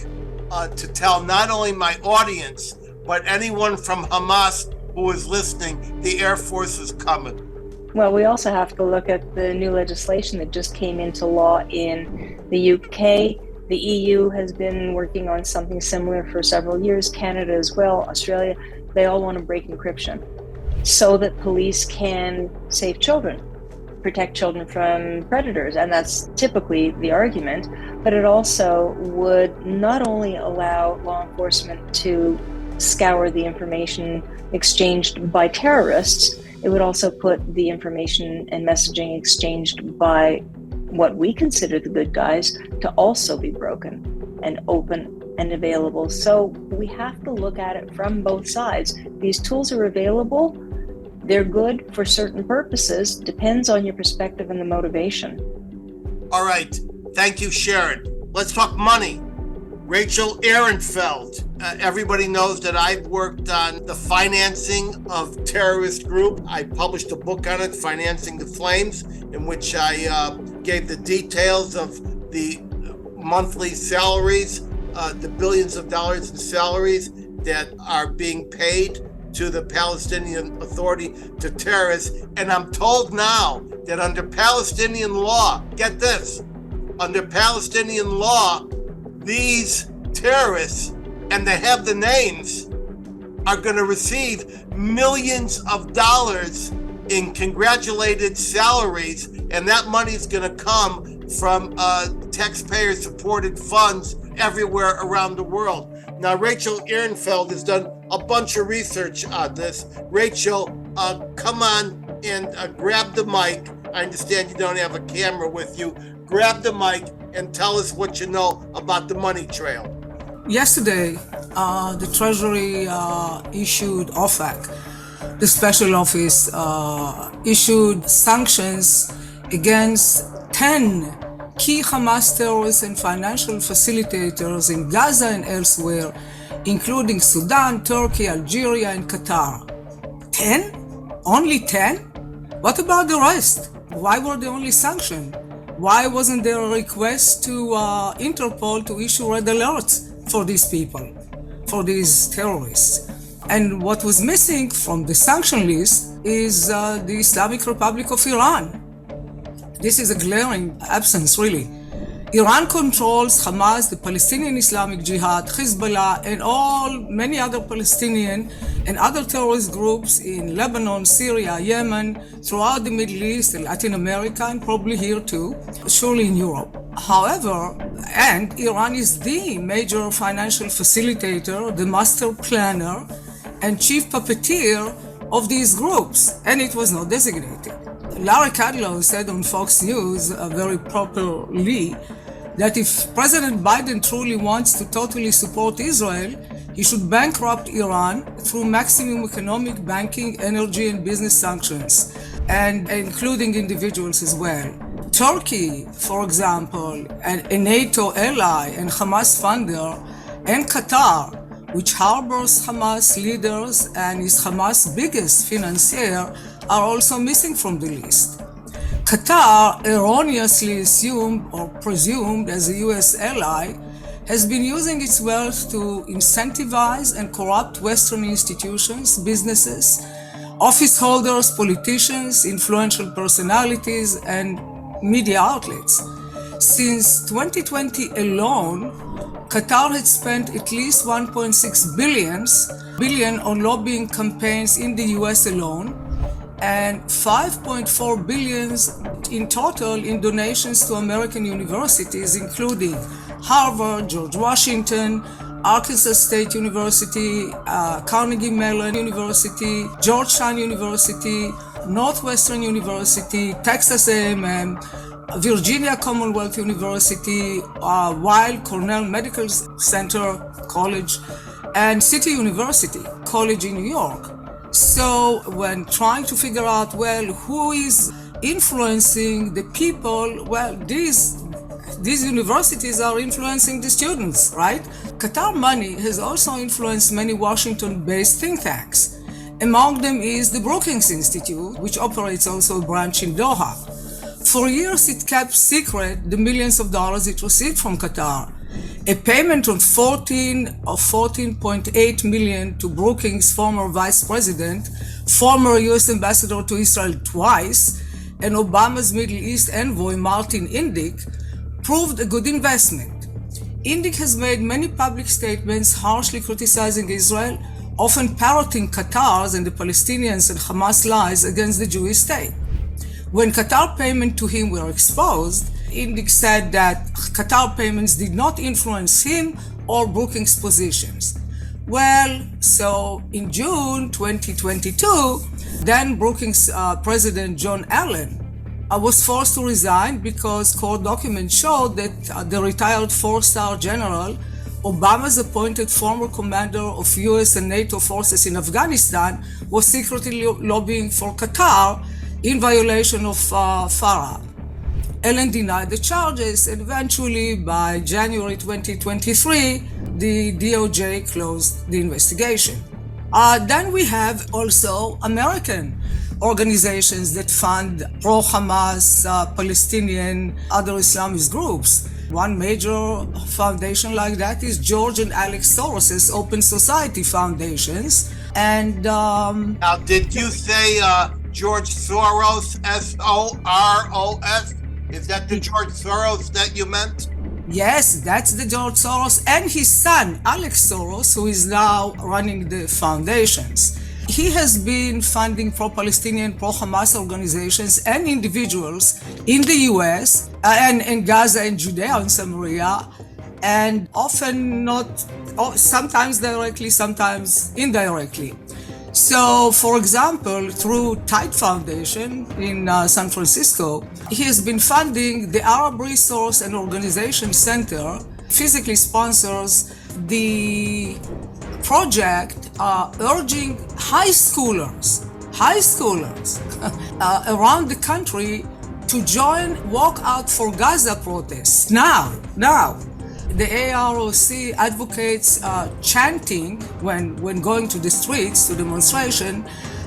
to tell not only my audience, but anyone from Hamas who is listening, the Air Force is coming. Well, we also have to look at the new legislation that just came into law in the UK. The EU has been working on something similar for several years, Canada as well, Australia. They all want to break encryption so that police can save children, protect children from predators. And that's typically the argument, but it also would not only allow law enforcement to scour the information exchanged by terrorists, it would also put the information and messaging exchanged by what we consider the good guys to also be broken and open and available. So we have to look at it from both sides. These tools are available. They're good for certain purposes. Depends on your perspective and the motivation. All right. Thank you, Sharon. Let's talk money. Rachel Ehrenfeld. Everybody knows that I've worked on the financing of terrorist group. I published a book on it, Financing the Flames, in which I gave the details of the monthly salaries, the billions of dollars in salaries that are being paid to the Palestinian Authority, to terrorists. And I'm told now that under Palestinian law, get this, under Palestinian law, these terrorists, and they have the names, are going to receive millions of dollars in congratulated salaries, and that money is going to come from taxpayer-supported funds everywhere around the world. Now, Rachel Ehrenfeld has done a bunch of research on this. Rachel, come on and grab the mic. I understand you don't have a camera with you. Grab the mic and tell us what you know about the money trail. Yesterday, the Treasury issued OFAC, the special office, issued sanctions against 10 key Hamas terrorists and financial facilitators in Gaza and elsewhere, including Sudan, Turkey, Algeria, and Qatar. 10? Only 10? What about the rest? Why were they only sanctioned? Why wasn't there a request to Interpol to issue red alerts for these people, for these terrorists? And what was missing from the sanction list is the Islamic Republic of Iran. This is a glaring absence, really. Iran controls Hamas, the Palestinian Islamic Jihad, Hezbollah, and many other Palestinian and other terrorist groups in Lebanon, Syria, Yemen, throughout the Middle East and Latin America, and probably here too, surely in Europe. However, and Iran is the major financial facilitator, the master planner, and chief puppeteer of these groups, and it was not designated. Larry Kudlow said on Fox News very properly that if President Biden truly wants to totally support Israel, he should bankrupt Iran through maximum economic, banking, energy, and business sanctions, and including individuals as well. Turkey, for example, a NATO ally and Hamas funder, and Qatar, which harbors Hamas leaders and is Hamas' biggest financier, are also missing from the list. Qatar, erroneously assumed or presumed as a US ally, has been using its wealth to incentivize and corrupt Western institutions, businesses, office holders, politicians, influential personalities, and media outlets. Since 2020 alone, Qatar had spent at least $1.6 billion on lobbying campaigns in the US alone, and $5.4 billion in total in donations to American universities, including Harvard, George Washington, Arkansas State University, Carnegie Mellon University, Georgetown University, Northwestern University, Texas A&M, Virginia Commonwealth University, Weill Cornell Medical Center College, and City University College in New York. So when trying to figure out, well, who is influencing the people, well, these universities are influencing the students, right? Qatar money has also influenced many Washington-based think tanks. Among them is the Brookings Institute, which operates also a branch in Doha. For years, it kept secret the millions of dollars it received from Qatar. A payment of $14.8 million to Brookings' former vice president, former US ambassador to Israel twice, and Obama's Middle East envoy Martin Indyk, proved a good investment. Indyk has made many public statements harshly criticizing Israel, often parroting Qatar's and the Palestinians and Hamas lies against the Jewish state. When Qatar payments to him were exposed, Indyk said that Qatar payments did not influence him or Brookings' positions. Well, so in June 2022, then Brookings President John Allen was forced to resign because court documents showed that the retired four-star general, Obama's appointed former commander of US and NATO forces in Afghanistan, was secretly lobbying for Qatar in violation of FARA. Allen denied the charges, and eventually by January 2023, the DOJ closed the investigation. Then we have also American organizations that fund pro-Hamas, Palestinian, other Islamist groups. One major foundation like that is George and Alex Soros's Open Society Foundations. And now, did you say George Soros, S-O-R-O-S? Is that the George Soros that you meant? Yes, that's the George Soros and his son, Alex Soros, who is now running the foundations. He has been funding pro-Palestinian, pro-Hamas organizations and individuals in the US and in Gaza and Judea and Samaria, and often not, sometimes directly, sometimes indirectly. So, for example, through Tide Foundation in San Francisco, he has been funding the Arab Resource and Organization Center, physically sponsors the project urging high schoolers around the country to join Walk Out for Gaza protests now. The AROC advocates chanting when going to the streets to demonstration,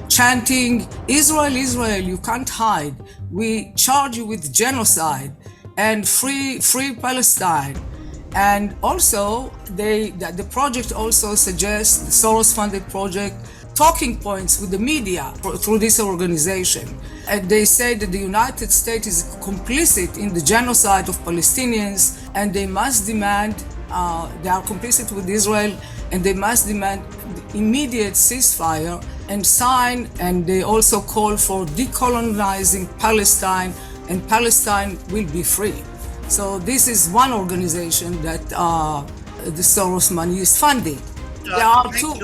chanting, Israel, Israel, you can't hide. We charge you with genocide and free Palestine. And also, the project also suggests, the Soros-funded project, talking points with the media through this organization. And they say that the United States is complicit in the genocide of Palestinians, and they must demand, they are complicit with Israel, and they must demand immediate ceasefire and sign, and they also call for decolonizing Palestine, and Palestine will be free. So this is one organization that the Soros money is funding. There are two.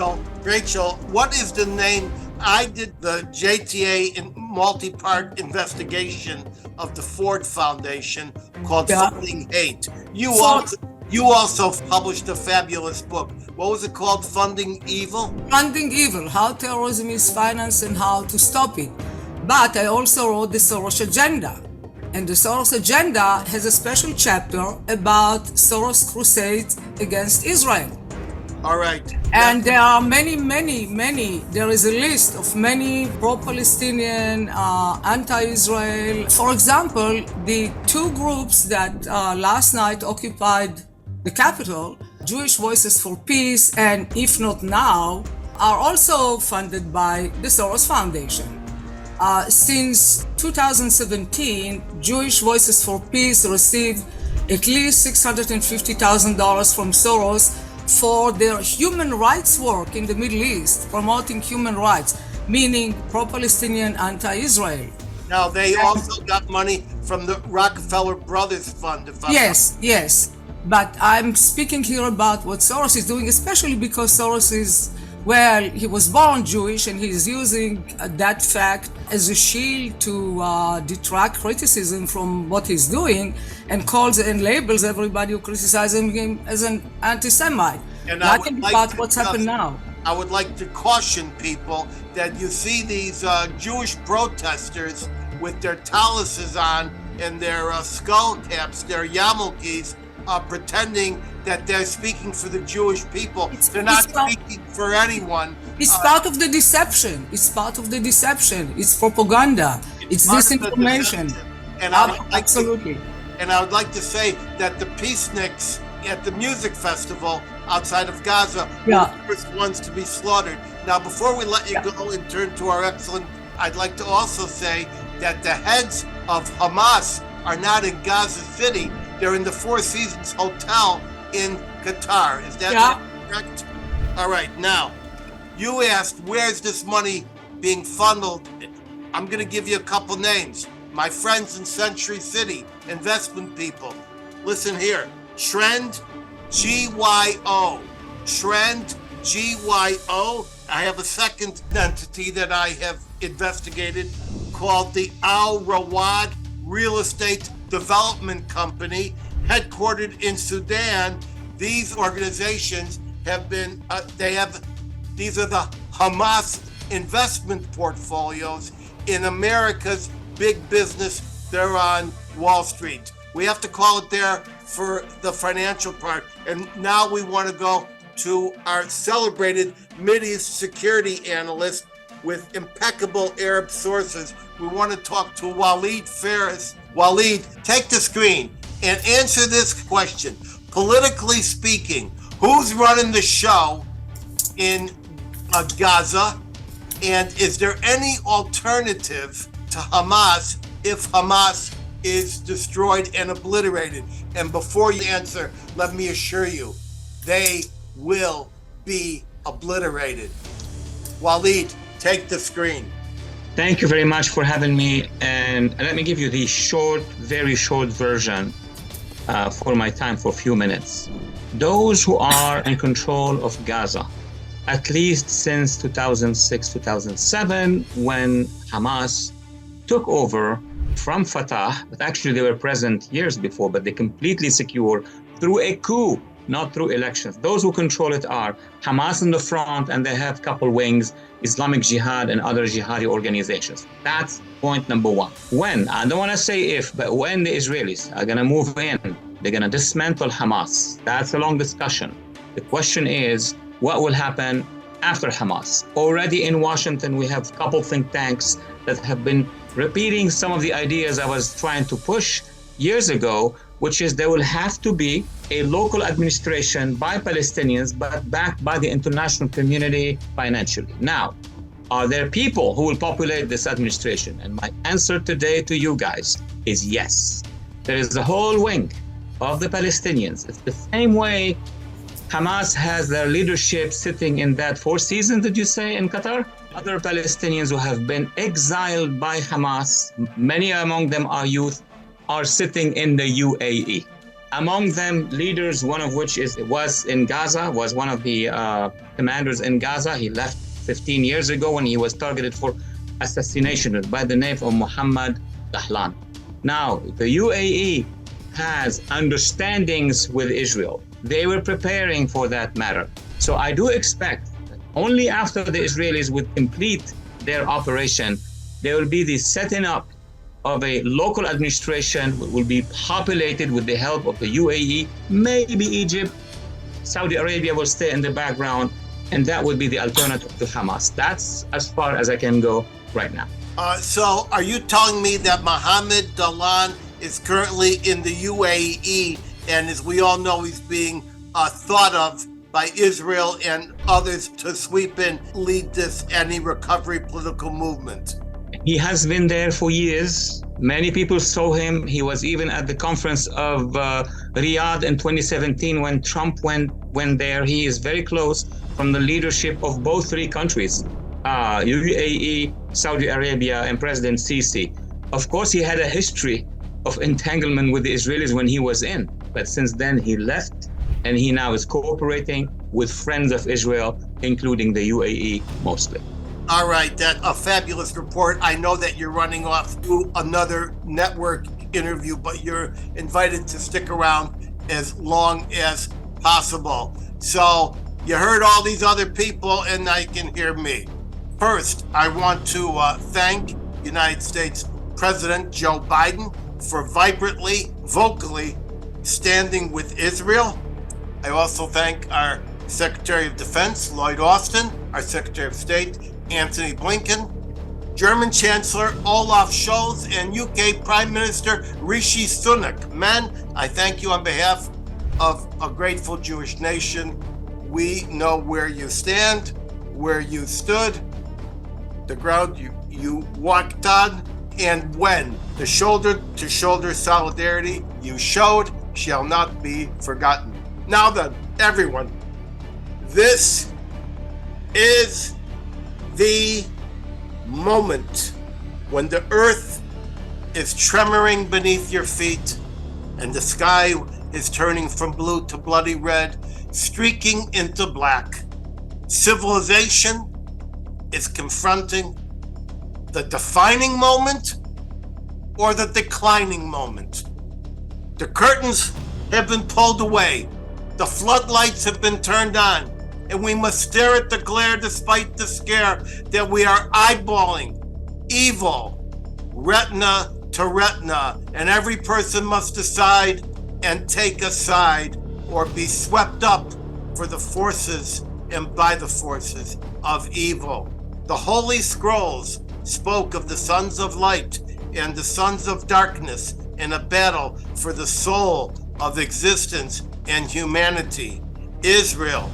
Rachel, what is the name I did the JTA in multi-part investigation of the Ford Foundation called Funding Hate. You also published a fabulous book. What was it called? Funding Evil? Funding Evil, How Terrorism is Financed and How to Stop It. But I also wrote the Soros Agenda. And the Soros Agenda has a special chapter about Soros' crusades against Israel. All right. And there are many, there is a list of many pro-Palestinian, anti-Israel. For example, the two groups that last night occupied the Capitol, Jewish Voices for Peace and If Not Now, are also funded by the Soros Foundation. Since 2017, Jewish Voices for Peace received at least $650,000 from Soros for their human rights work in the Middle East, promoting human rights, meaning pro-Palestinian, anti-Israel. Now, they also got money from the Rockefeller Brothers Fund. Yes. But I'm speaking here about what Soros is doing, especially because Soros is, well, he was born Jewish and he's using that fact as a shield to detract criticism from what he's doing and calls and labels everybody who criticizes him as an anti-Semite. And Nothing about what's happened now. I would like to caution people that you see these Jewish protesters with their taluses on and their skull caps, their yarmulkes, pretending that they're speaking for the Jewish people. They're not speaking for anyone. It's part of the deception. It's propaganda. It's disinformation. And absolutely. And I would like to say that the peaceniks at the music festival outside of Gaza were the first ones to be slaughtered. Now, before we let you go and turn to our excellent, I'd like to also say that the heads of Hamas are not in Gaza City. They're in the Four Seasons Hotel in Qatar. Is that correct? All right. Now, you asked, where's this money being funneled? I'm going to give you a couple names. My friends in Century City, investment people. Listen here. Trend GYO. Trend GYO. I have a second entity that I have investigated called the Al Rawad Real Estate Development Company, headquartered in Sudan. These organizations have been, these are the Hamas investment portfolios in America's big business. They're on Wall Street. We have to call it there for the financial part. And now we want to go to our celebrated Mideast security analyst with impeccable Arab sources. We want to talk to Walid Phares. Walid, take the screen and answer this question. Politically speaking, who's running the show in Gaza? And is there any alternative to Hamas if Hamas is destroyed and obliterated? And before you answer, let me assure you, they will be obliterated. Walid, take the screen. Thank you very much for having me. And let me give you the very short version for my time for a few minutes. Those who are in control of Gaza, at least since 2006, 2007, when Hamas took over from Fatah, but actually they were present years before, but they completely secure through a coup, not through elections. Those who control it are Hamas in the front, and they have a couple wings, Islamic Jihad and other jihadi organizations. That's point number one. When, I don't want to say if, but when the Israelis are going to move in, they're going to dismantle Hamas. That's a long discussion. The question is, what will happen after Hamas? Already in Washington, we have a couple think tanks that have been repeating some of the ideas I was trying to push years ago, which is there will have to be a local administration by Palestinians, but backed by the international community financially. Now, are there people who will populate this administration? And my answer today to you guys is yes. There is a whole wing of the Palestinians. It's the same way Hamas has their leadership sitting in that Four Seasons, did you say, in Qatar? Other Palestinians who have been exiled by Hamas, many among them are youth, are sitting in the UAE. Among them, leaders, one of which was in Gaza, was one of the commanders in Gaza. He left 15 years ago when he was targeted for assassination by the name of Mohammed Dahlan. Now, the UAE has understandings with Israel. They were preparing for that matter. So I do expect that only after the Israelis would complete their operation, there will be the setting up of a local administration that will be populated with the help of the UAE, maybe Egypt, Saudi Arabia will stay in the background, and that would be the alternative to Hamas. That's as far as I can go right now. So are you telling me that Mohammed Dahlan is currently in the UAE, and as we all know, he's being thought of by Israel and others to sweep in, lead this anti-recovery political movement? He has been there for years. Many people saw him. He was even at the conference of Riyadh in 2017 when Trump went there. He is very close from the leadership of both three countries, UAE, Saudi Arabia, and President Sisi. Of course, he had a history of entanglement with the Israelis when he was in, but since then he left, and he now is cooperating with friends of Israel, including the UAE mostly. All right, that's a fabulous report. I know that you're running off to another network interview, but you're invited to stick around as long as possible. So you heard all these other people, and now you can hear me. First, I want to thank United States President Joe Biden for vibrantly, vocally standing with Israel. I also thank our Secretary of Defense, Lloyd Austin, our Secretary of State, Antony Blinken, German Chancellor Olaf Scholz, and UK Prime Minister Rishi Sunak. Men, I thank you on behalf of a grateful Jewish nation. We know where you stand, where you stood, the ground you walked on, and when the shoulder-to-shoulder solidarity you showed shall not be forgotten. Now then, everyone, this is the moment when the earth is tremoring beneath your feet and the sky is turning from blue to bloody red, streaking into black. Civilization is confronting the defining moment or the declining moment. The curtains have been pulled away. The floodlights have been turned on, and we must stare at the glare despite the scare that we are eyeballing evil, retina to retina, and every person must decide and take a side or be swept up for the forces and by the forces of evil. The Holy Scrolls spoke of the sons of light and the sons of darkness in a battle for the soul of existence and humanity. Israel,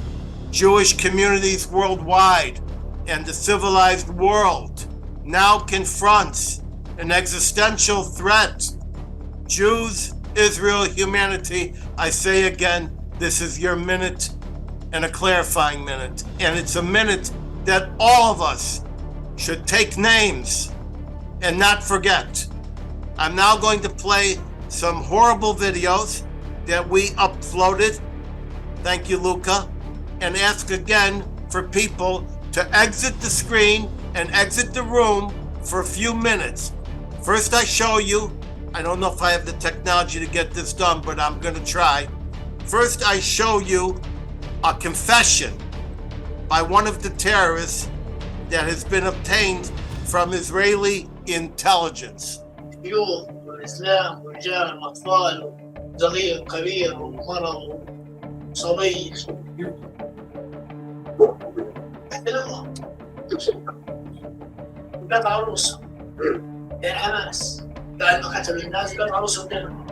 Jewish communities worldwide, and the civilized world now confronts an existential threat. Jews, Israel, humanity, I say again, this is your minute and a clarifying minute. And it's a minute that all of us should take names and not forget. I'm now going to play some horrible videos that we uploaded. Thank you, Luca. And ask again for people to exit the screen and exit the room for a few minutes. First, I show you, I don't know if I have the technology to get this done, but I'm gonna try. First, I show you a confession by one of the terrorists that has been obtained from Israeli intelligence. والإسلام والرجال والأطفال صغير وكبير ومرض وصبي احتلوها قطع عروسهم يا حماس بعد ما قتلوا الناس قطع عروسهم دينهم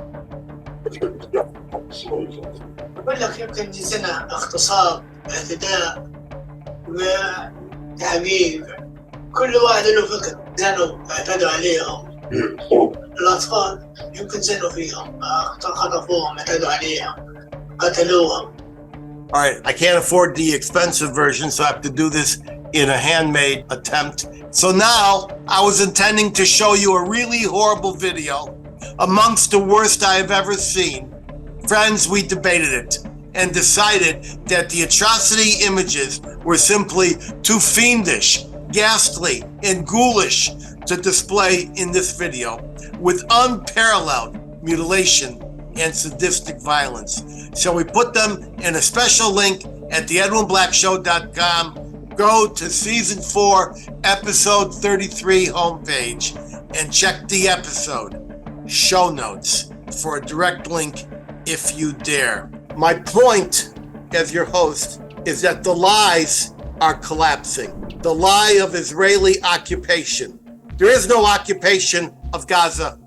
يقول لك يمكن سنة اغتصاب اعتداء وتعذيب كل واحد له فكر زنوا اعتدوا عليهم الأطفال يمكن زنوا فيهم خطفوهم اعتدوا عليهم قتلوهم. All right, I can't afford the expensive version, so I have to do this in a handmade attempt. So now I was intending to show you a really horrible video, amongst the worst I have ever seen. Friends, we debated it. and decided that the atrocity images were simply too fiendish, ghastly, and ghoulish to display in this video, with unparalleled mutilation and sadistic violence. So we put them in a special link at theedwinblackshow.com. Go to season 4, episode 33 homepage and check the episode show notes for a direct link if you dare. My point as your host is that the lies are collapsing. The lie of Israeli occupation. There is no occupation of Gaza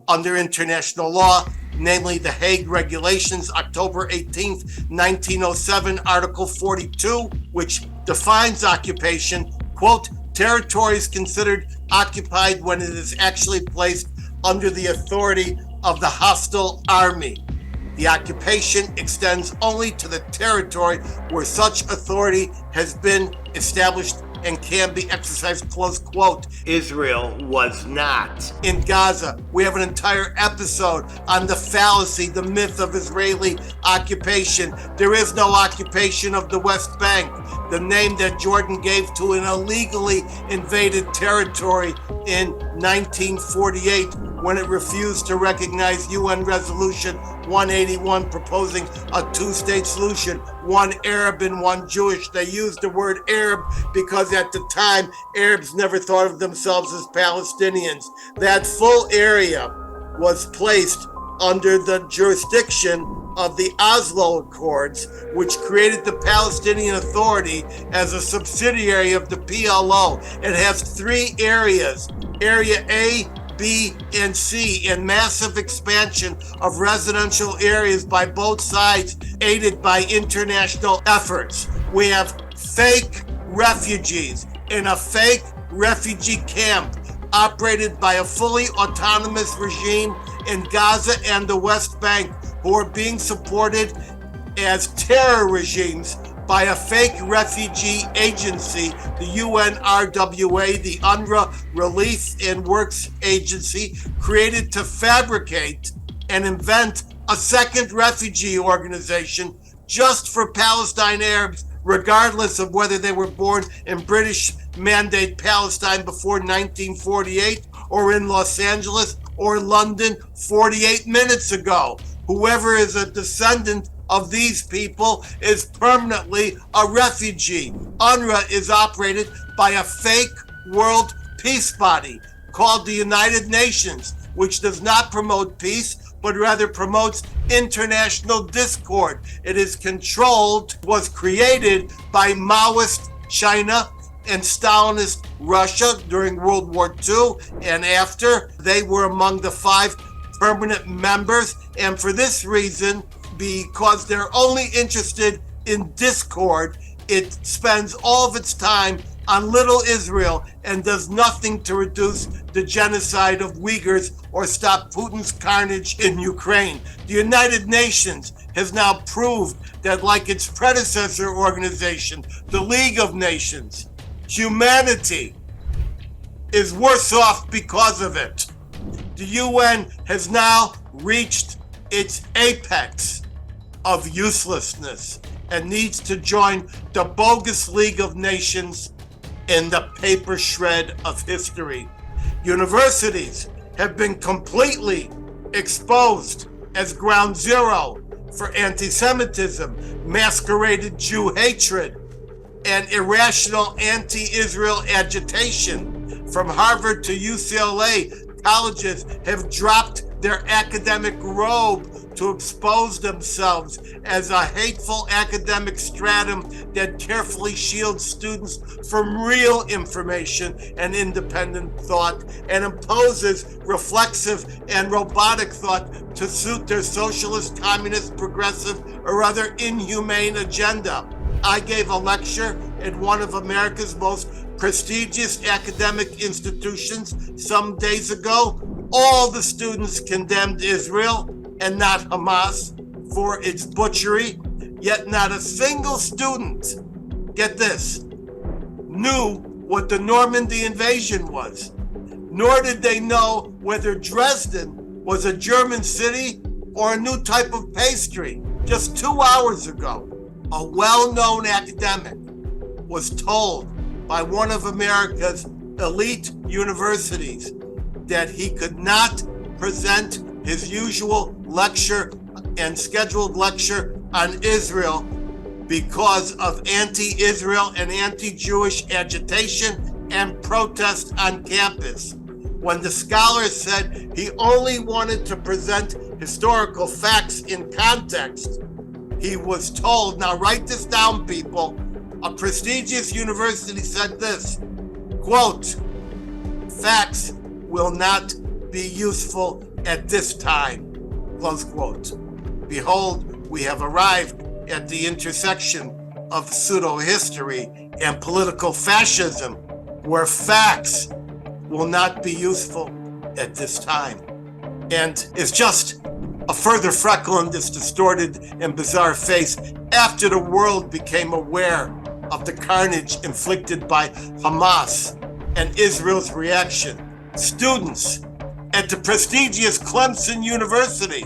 under international law, namely the Hague Regulations, October 18th, 1907, Article 42, which defines occupation, quote, territories considered occupied when it is actually placed under the authority of the hostile army. The occupation extends only to the territory where such authority has been established and can be exercised, close quote. Israel was not. In Gaza, we have an entire episode on the fallacy, the myth of Israeli occupation. There is no occupation of the West Bank, the name that Jordan gave to an illegally invaded territory in 1948 when it refused to recognize UN Resolution 181 proposing a two-state solution, one Arab and one Jewish. They used the word Arab because at the time, Arabs never thought of themselves as Palestinians. That full area was placed under the jurisdiction of the Oslo Accords, which created the Palestinian Authority as a subsidiary of the PLO. It has 3 areas, Area A, B, and C, and massive expansion of residential areas by both sides, aided by international efforts. We have fake refugees in a fake refugee camp operated by a fully autonomous regime in Gaza and the West Bank, who are being supported as terror regimes by a fake refugee agency, the UNRWA, the UNRWA Relief and Works Agency, created to fabricate and invent a second refugee organization just for Palestine Arabs, regardless of whether they were born in British Mandate Palestine before 1948 or in Los Angeles or London 48 minutes ago. Whoever is a descendant of these people is permanently a refugee. UNRWA is operated by a fake world peace body called the United Nations, which does not promote peace, but rather promotes international discord. It is controlled, was created by Maoist China and Stalinist Russia during World War II and after. They were among the 5 permanent members, and for this reason, because they're only interested in discord, it spends all of its time on little Israel and does nothing to reduce the genocide of Uyghurs or stop Putin's carnage in Ukraine. The United Nations has now proved that, like its predecessor organization, the League of Nations, humanity is worse off because of it. The UN has now reached its apex of uselessness and needs to join the bogus League of Nations in the paper shred of history. Universities have been completely exposed as ground zero for anti-Semitism, masqueraded Jew hatred, and irrational anti-Israel agitation. From Harvard to UCLA, colleges have dropped their academic robe to expose themselves as a hateful academic stratum that carefully shields students from real information and independent thought and imposes reflexive and robotic thought to suit their socialist, communist, progressive, or other inhumane agenda. I gave a lecture at one of America's most prestigious academic institutions some days ago. All the students condemned Israel and not Hamas for its butchery, yet not a single student, get this, knew what the Normandy invasion was, nor did they know whether Dresden was a German city or a new type of pastry. Just 2 hours ago, a well-known academic was told by one of America's elite universities that he could not present his usual lecture and scheduled lecture on Israel because of anti-Israel and anti-Jewish agitation and protest on campus. When the scholar said he only wanted to present historical facts in context, he was told, now write this down, people, a prestigious university said this, quote, facts will not be useful at this time, close quote. Behold, we have arrived at the intersection of pseudo-history and political fascism, where facts will not be useful at this time. And it's just a further freckle in this distorted and bizarre face after the world became aware of the carnage inflicted by Hamas and Israel's reaction. Students at the prestigious Clemson University,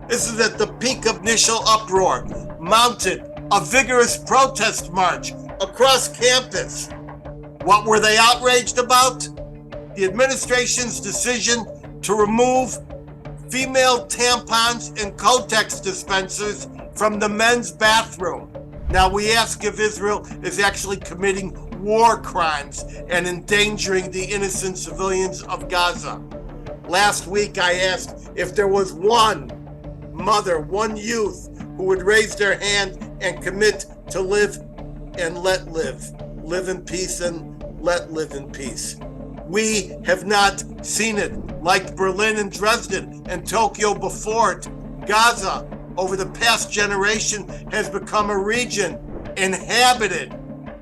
this is at the peak of initial uproar, mounted a vigorous protest march across campus. What were they outraged about? The administration's decision to remove female tampons and Kotex dispensers from the men's bathroom. Now we ask if Israel is actually committing war crimes and endangering the innocent civilians of Gaza. Last week I asked if there was one mother, one youth who would raise their hand and commit to live and let live. Live in peace and let live in peace. We have not seen it. Like Berlin and Dresden and Tokyo before it, Gaza over the past generation has become a region inhabited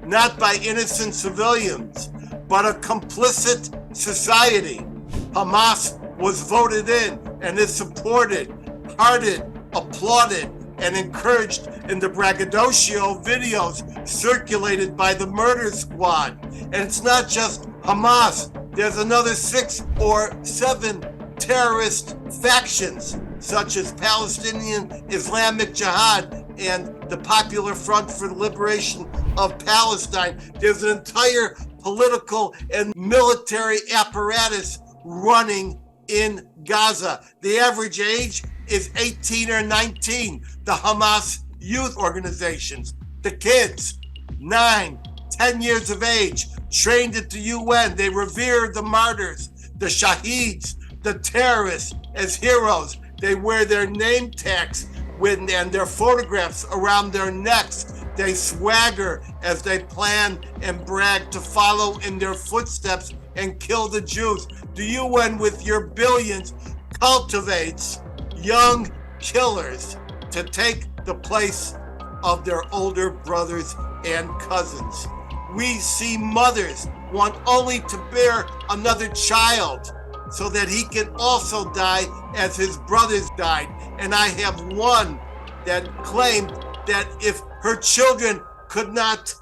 not by innocent civilians, but a complicit society. Hamas was voted in and is supported, hearted, applauded, and encouraged in the braggadocio videos circulated by the murder squad. And it's not just Hamas. There's another 6 or 7 terrorist factions, such as Palestinian Islamic Jihad and the Popular Front for the Liberation of Palestine. There's an entire political and military apparatus running in Gaza. The average age is 18 or 19. The Hamas youth organizations, the kids, 9, 10 years of age, trained at the UN. They revere the martyrs, the shaheeds, the terrorists as heroes. They wear their name tags and their photographs around their necks. They swagger as they plan and brag to follow in their footsteps and kill the Jews. The UN, with your billions, cultivates young killers to take the place of their older brothers and cousins. We see mothers want only to bear another child so that he can also die as his brothers died. And I have one that claimed that if her children could not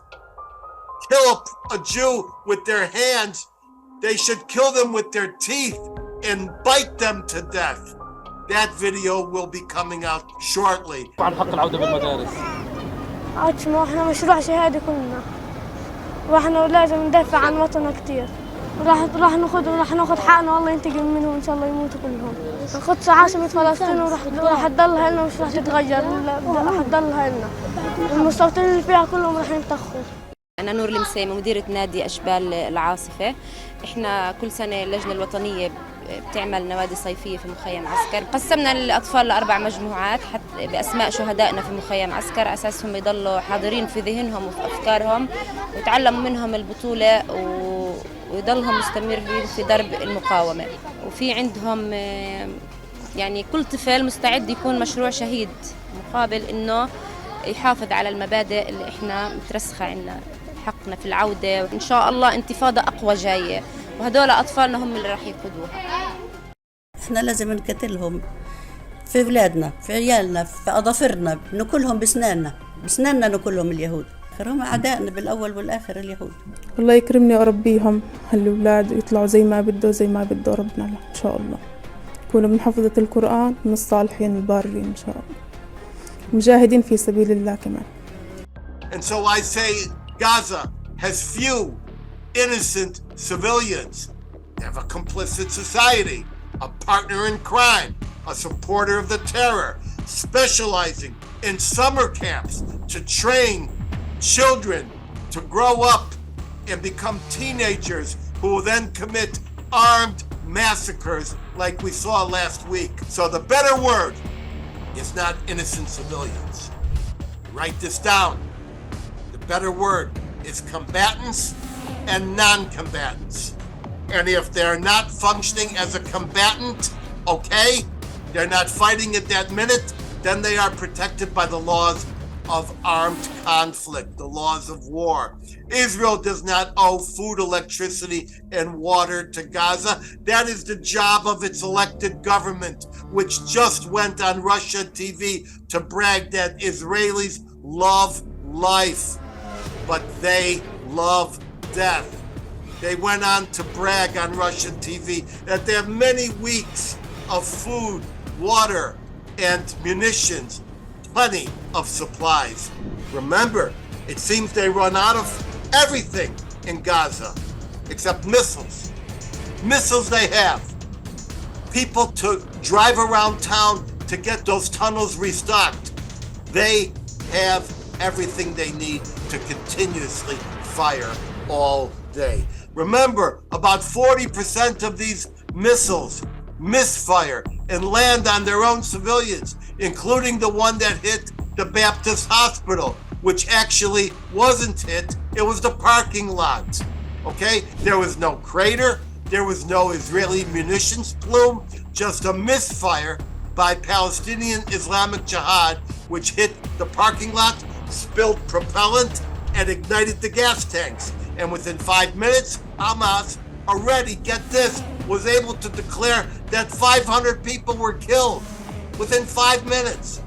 kill a Jew with their hands, they should kill them with their teeth and bite them to death. That video will be coming out shortly. احنا مشروع شهادة كلنا واحنا لازم ندافع عن وطننا كتير راح ناخد حقنا والله ينتقم منهم ان شاء الله يموتوا كلهم القدس عاصمة فلسطين وراح تضلها لنا مش راح تتغير راح تضلها لنا المستوطنين اللي فيها كلهم راح ينتخوا. أنا نور المسيمة مديرة نادي أشبال العاصفة. إحنا كل سنة اللجنة الوطنية بتعمل نوادي صيفية في مخيم عسكر. قسمنا الأطفال ل4 مجموعات حتى بأسماء شهدائنا في مخيم عسكر، أساسهم يضلوا حاضرين في ذهنهم وفي أفكارهم ويتعلموا منهم البطولة ويضلهم مستمرين في درب المقاومة. وفي عندهم يعني كل طفل مستعد يكون مشروع شهيد مقابل إنه يحافظ على المبادئ اللي إحنا مترسخة عنا، حقنا في العودة، وإن شاء الله انتفاضة أقوى جاية، وهدول أطفالنا هم اللي راح يقودوها. إحنا لازم نقتلهم في أولادنا، في عيالنا، في أظافرنا، ناكلهم بسناننا ناكلهم اليهود. هم أعدائنا بالأول والآخر اليهود. الله يكرمني وأربيهم هالأولاد يطلعوا زي ما بده ربنا إن شاء الله. يكونوا من حفظة القرآن من الصالحين البارين إن شاء الله. مجاهدين في سبيل الله كمان. And so I say Gaza has few innocent civilians. They have a complicit society, a partner in crime, a supporter of the terror, specializing in summer camps to train children to grow up and become teenagers who will then commit armed massacres like we saw last week. So the better word is not innocent civilians. Write this down. The better word is combatants and non-combatants. And if they're not functioning as a combatant, okay, they're not fighting at that minute, then they are protected by the laws of armed conflict, the laws of war. Israel does not owe food, electricity, and water to Gaza. That is the job of its elected government, which just went on Russia TV to brag that Israelis love life, but they love death. They went on to brag on Russian TV that they have many weeks of food, water, and munitions, plenty of supplies. Remember, it seems they run out of everything in Gaza, except missiles. Missiles they have. People to drive around town to get those tunnels restocked. They have everything they need to continuously fire all day. Remember, about 40% of these missiles misfire and land on their own civilians, including the one that hit the Baptist hospital, which actually wasn't hit, it was the parking lot. Okay? There was no crater, there was no Israeli munitions plume, just a misfire by Palestinian Islamic Jihad, which hit the parking lot, spilled propellant, and ignited the gas tanks. And within 5 minutes, Hamas already, get this, was able to declare that 500 people were killed within 5 minutes.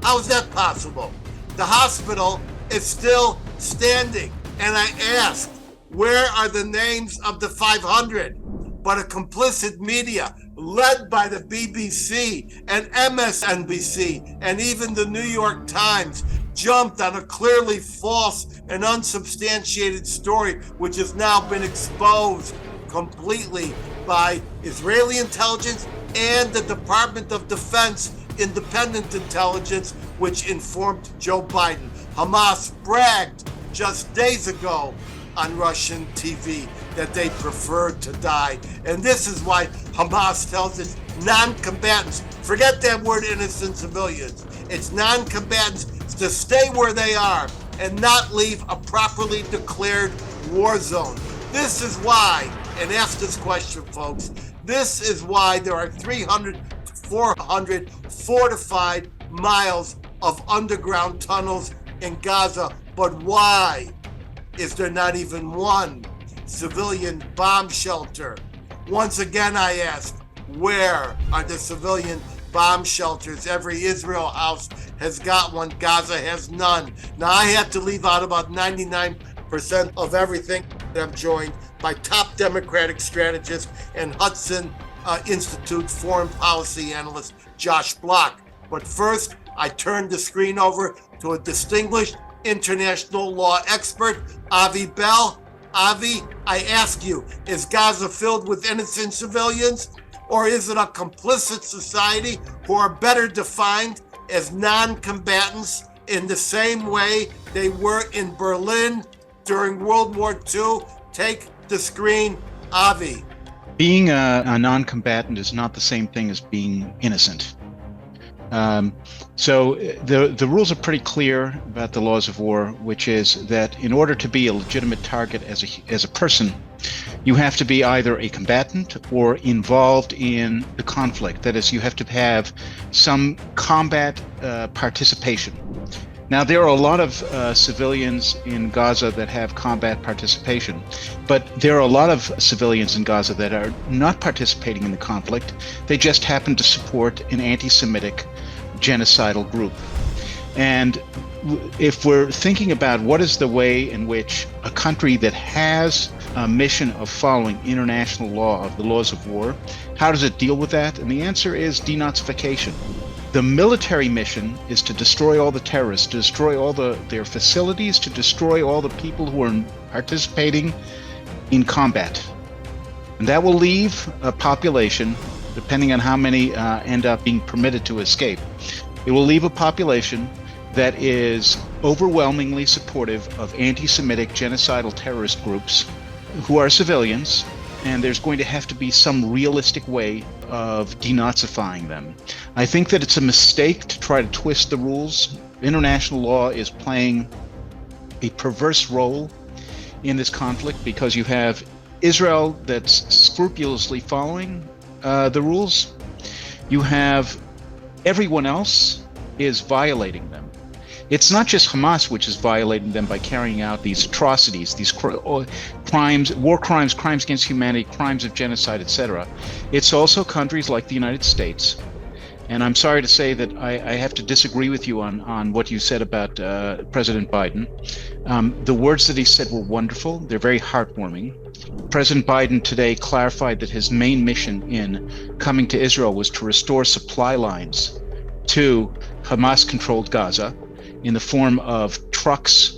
How is that possible? The hospital is still standing. And I asked, where are the names of the 500? But a complicit media led by the BBC and MSNBC and even the New York Times jumped on a clearly false and unsubstantiated story, which has now been exposed completely by Israeli intelligence and the Department of Defense independent intelligence, which informed Joe Biden. Hamas bragged just days ago on Russian TV that they preferred to die. And this is why Hamas tells its non-combatants, forget that word innocent civilians, it's non-combatants to stay where they are and not leave a properly declared war zone. This is why, and ask this question, folks, this is why there are 300 to 400 fortified miles of underground tunnels in Gaza. But why is there not even one civilian bomb shelter? Once again, I ask, where are the civilian bomb shelters? Every Israel house has got one. Gaza has none. Now, I have to leave out about 99% of everything. I'm joined by top Democratic strategist and Hudson Institute foreign policy analyst Josh Block. But first, I turn the screen over to a distinguished international law expert, Avi Bell. Avi, I ask you, is Gaza filled with innocent civilians, or is it a complicit society who are better defined as non-combatants in the same way they were in Berlin during World War II? Take the screen, Avi. Being a non-combatant is not the same thing as being innocent. So the rules are pretty clear about the laws of war, which is that in order to be a legitimate target as a person, you have to be either a combatant or involved in the conflict. That is, you have to have some combat participation. Now, there are a lot of civilians in Gaza that have combat participation, but there are a lot of civilians in Gaza that are not participating in the conflict. They just happen to support an anti-Semitic genocidal group. And if we're thinking about what is the way in which a country that has a mission of following international law, of the laws of war, how does it deal with that? And the answer is denazification. The military mission is to destroy all the terrorists, to destroy all their facilities, to destroy all the people who are participating in combat. And that will leave a population, depending on how many end up being permitted to escape, it will leave a population that is overwhelmingly supportive of anti-Semitic genocidal terrorist groups who are civilians, and there's going to have to be some realistic way of denazifying them. I think that it's a mistake to try to twist the rules. International law is playing a perverse role in this conflict because you have Israel that's scrupulously following the rules. You have everyone else is violating them. It's not just Hamas which is violating them by carrying out these atrocities, these crimes, war crimes, crimes against humanity, crimes of genocide, etc. It's also countries like the United States. And I'm sorry to say that I have to disagree with you on what you said about President Biden. The words that he said were wonderful. They're very heartwarming. President Biden today clarified that his main mission in coming to Israel was to restore supply lines to Hamas-controlled Gaza in the form of trucks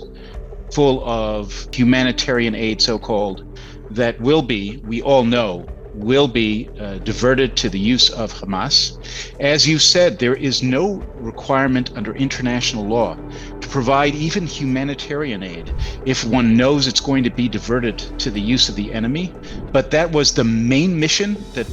full of humanitarian aid, so-called, that will be, we all know, will be diverted to the use of Hamas. As you said, there is no requirement under international law to provide even humanitarian aid if one knows it's going to be diverted to the use of the enemy. But that was the main mission that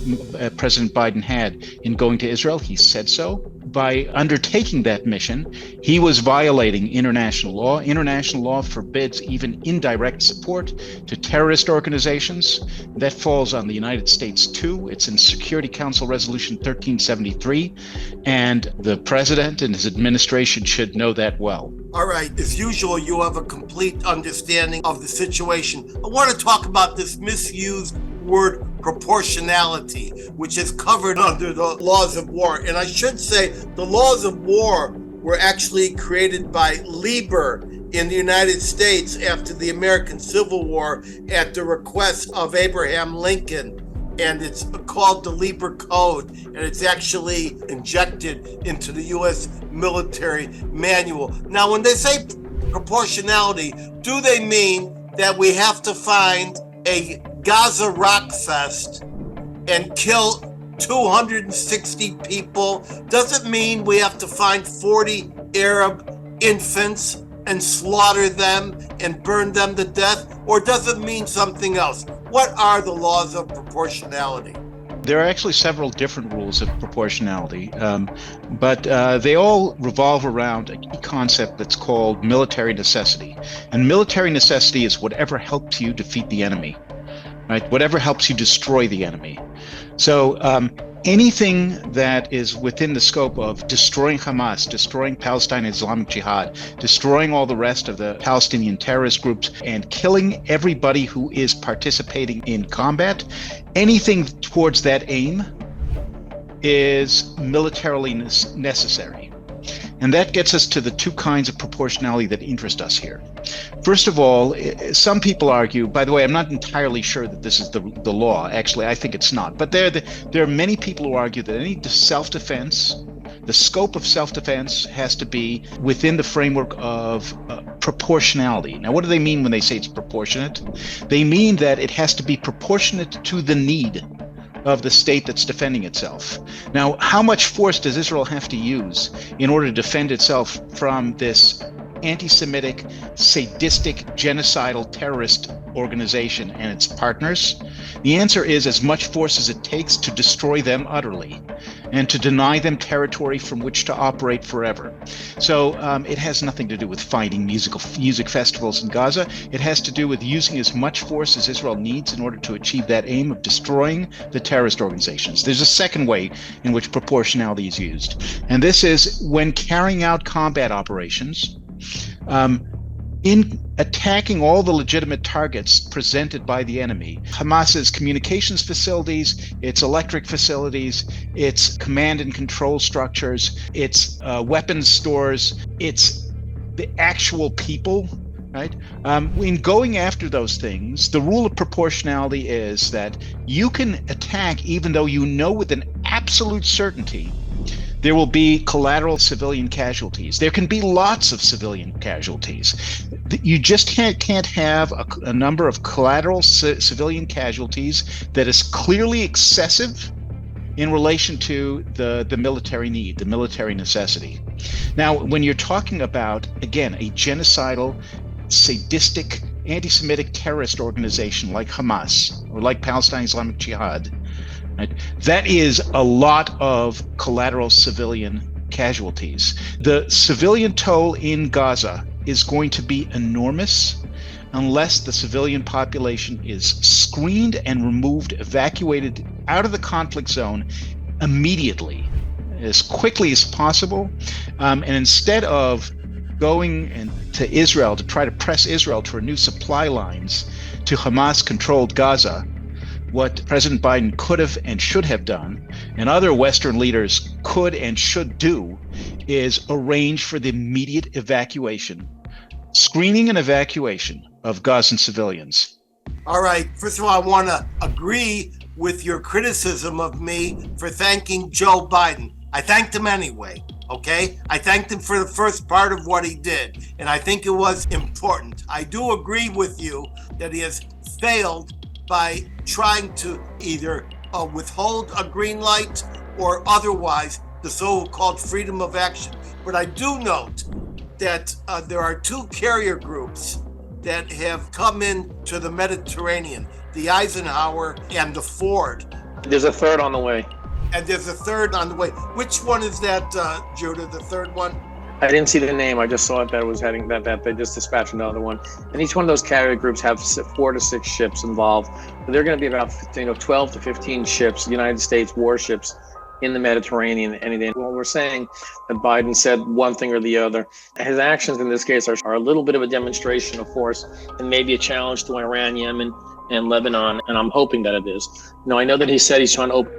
President Biden had in going to Israel. He said so. By undertaking that mission, he was violating international law. International law forbids even indirect support to terrorist organizations. That falls on the United States too. It's in Security Council Resolution 1373, and the president and his administration should know that well. All right, as usual, you have a complete understanding of the situation. I want to talk about this misused word proportionality, which is covered under the laws of war. And I should say the laws of war were actually created by Lieber in the United States after the American Civil War at the request of Abraham Lincoln. And it's called the Lieber Code, and it's actually injected into the U.S. military manual. Now, when they say proportionality, do they mean that we have to find a Gaza rock fest and kill 260 people? Does it mean we have to find 40 Arab infants and slaughter them and burn them to death? Or does it mean something else? What are the laws of proportionality? There are actually several different rules of proportionality, but they all revolve around a key concept that's called military necessity. And military necessity is whatever helps you defeat the enemy, right? Whatever helps you destroy the enemy. So anything that is within the scope of destroying Hamas, destroying Palestine Islamic Jihad, destroying all the rest of the Palestinian terrorist groups, and killing everybody who is participating in combat, anything towards that aim is militarily necessary. And that gets us to the two kinds of proportionality that interest us here. First of all, some people argue, by the way, I'm not entirely sure that this is the law. Actually, I think it's not. But there are many people who argue that any self-defense, the scope of self-defense has to be within the framework of proportionality. Now, what do they mean when they say it's proportionate? They mean that it has to be proportionate to the need of the state that's defending itself. Now, how much force does Israel have to use in order to defend itself from this anti-Semitic, sadistic, genocidal terrorist organization and its partners? The answer is as much force as it takes to destroy them utterly and to deny them territory from which to operate forever. So it has nothing to do with finding music festivals in Gaza. It has to do with using as much force as Israel needs in order to achieve that aim of destroying the terrorist organizations. There's a second way in which proportionality is used, and this is when carrying out combat operations, in attacking all the legitimate targets presented by the enemy, Hamas's communications facilities, its electric facilities, its command and control structures, its weapons stores, its the actual people, right? In going after those things, the rule of proportionality is that you can attack even though you know with an absolute certainty there will be collateral civilian casualties. There can be lots of civilian casualties. You just can't have a number of collateral civilian casualties that is clearly excessive in relation to the military need, the military necessity. Now, when you're talking about, again, a genocidal, sadistic, anti-Semitic terrorist organization like Hamas or like Palestine Islamic Jihad, right, that is a lot of collateral civilian casualties. The civilian toll in Gaza is going to be enormous unless the civilian population is screened and removed, evacuated out of the conflict zone immediately, as quickly as possible. And instead of going to Israel to try to press Israel toward new supply lines to Hamas-controlled Gaza, what President Biden could have and should have done, and other Western leaders could and should do, is arrange for the immediate evacuation, screening and evacuation of Gazan civilians. All right. First of all, I want to agree with your criticism of me for thanking Joe Biden. I thanked him anyway, okay? I thanked him for the first part of what he did, and I think it was important. I do agree with you that he has failed by trying to either withhold a green light or otherwise the so-called freedom of action. But I do note that there are two carrier groups that have come into the Mediterranean, the Eisenhower and the Ford. There's a third on the way. And there's a third on the way. Which one is that, Judah, the third one? I didn't see the name. I just saw it that it was heading that they just dispatched another one. And each one of those carrier groups have 4 to 6 ships involved. They're going to be about 12 to 15 ships, United States warships, in the Mediterranean any day. Well, we're saying that Biden said one thing or the other. His actions in this case are a little bit of a demonstration of force and maybe a challenge to Iran, Yemen, and Lebanon. And I'm hoping that it is. I know that he said he's trying to open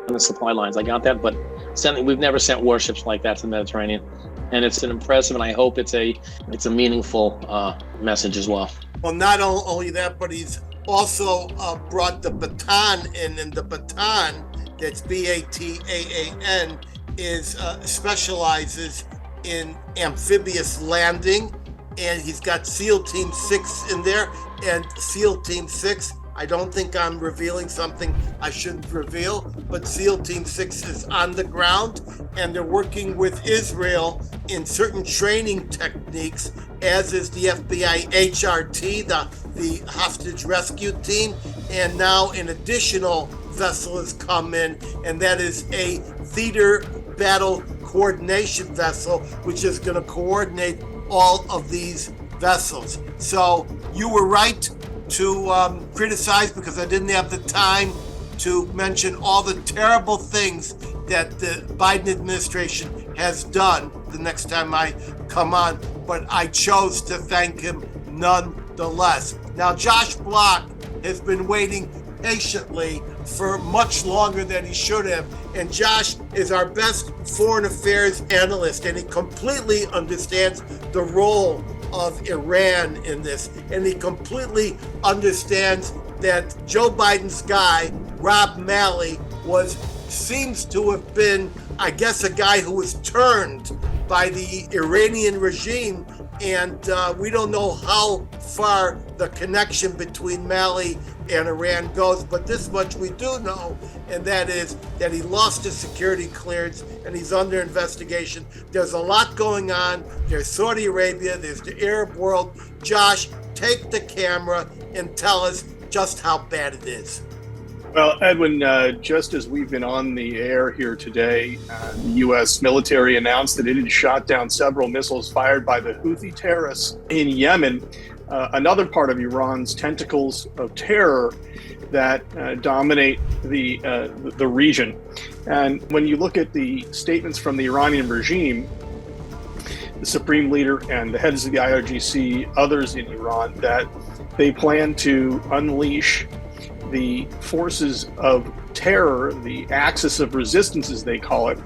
the supply lines. I got that, but we've never sent warships like that to the Mediterranean. And it's an impressive, and I hope it's a meaningful message as well. Well, not only that, but he's also brought the baton in, and the baton, that's B-A-T-A-A-N, specializes in amphibious landing, and he's got SEAL Team 6 in there, and SEAL Team 6, I don't think I'm revealing something I shouldn't reveal, but SEAL Team 6 is on the ground, and they're working with Israel in certain training techniques, as is the FBI HRT, the hostage rescue team, and now an additional vessel has come in, and that is a theater battle coordination vessel, which is going to coordinate all of these vessels. So you were right to criticize, because I didn't have the time to mention all the terrible things that the Biden administration has done the next time I come on, but I chose to thank him nonetheless. Now, Josh Block has been waiting patiently for much longer than he should have, and Josh is our best foreign affairs analyst, and he completely understands the role of Iran in this, and he completely understands that Joe Biden's guy, Rob Malley, seems to have been, I guess, a guy who was turned by the Iranian regime, and we don't know how far the connection between Malley and Iran goes, but this much we do know, and that is that he lost his security clearance and he's under investigation. There's a lot going on. There's Saudi Arabia, there's the Arab world. Josh, take the camera and tell us just how bad it is. Well, Edwin, just as we've been on the air here today, the U.S. military announced that it had shot down several missiles fired by the Houthi terrorists in Yemen, another part of Iran's tentacles of terror that dominate the region. And when you look at the statements from the Iranian regime, the supreme leader and the heads of the IRGC, others in Iran, that they plan to unleash the forces of terror, the axis of resistance, as they call it,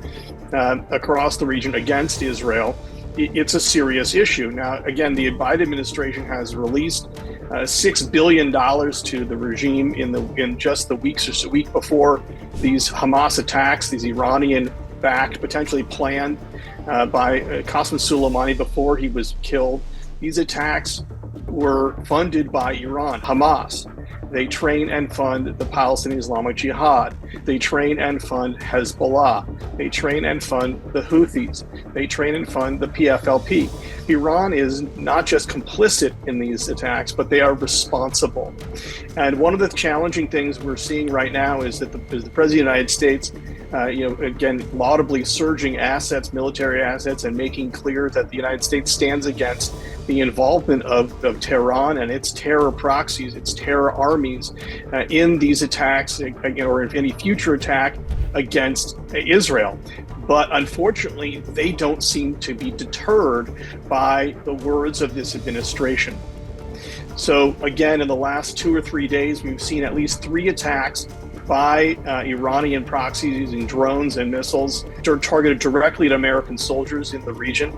across the region against Israel. It's a serious issue. Now, again, the Biden administration has released $6 billion to the regime in just the week before these Hamas attacks, these Iranian backed, potentially planned by Qasem Soleimani before he was killed. These attacks were funded by Iran, Hamas. They train and fund the Palestinian Islamic Jihad. They train and fund Hezbollah. They train and fund the Houthis. They train and fund the PFLP. Iran is not just complicit in these attacks, but they are responsible. And one of the challenging things we're seeing right now is that the President of the United States, again, laudably surging assets, military assets, and making clear that the United States stands against the involvement of Tehran and its terror proxies, its terror armies in these attacks, or in any future attack against Israel. But unfortunately, they don't seem to be deterred by the words of this administration. So again, in the last 2 or 3 days, we've seen at least 3 attacks by Iranian proxies using drones and missiles targeted directly at American soldiers in the region.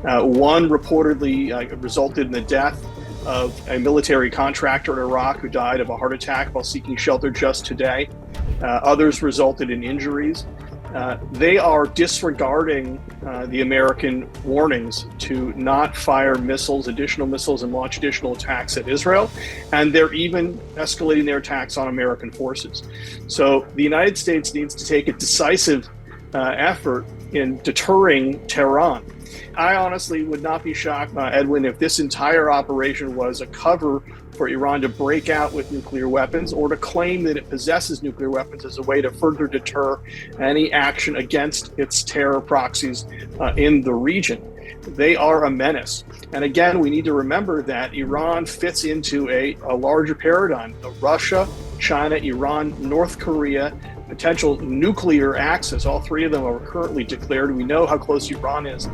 One reportedly resulted in the death of a military contractor in Iraq who died of a heart attack while seeking shelter just today. Others resulted in injuries. They are disregarding the American warnings to not fire additional missiles, and launch additional attacks at Israel. And they're even escalating their attacks on American forces. So the United States needs to take a decisive effort in deterring Tehran. I honestly would not be shocked, Edwin, if this entire operation was a cover for Iran to break out with nuclear weapons, or to claim that it possesses nuclear weapons as a way to further deter any action against its terror proxies in the region. They are a menace. And again, we need to remember that Iran fits into a larger paradigm of Russia, China, Iran, North Korea, potential nuclear axis. All 3 of them are currently declared. We know how close Iran is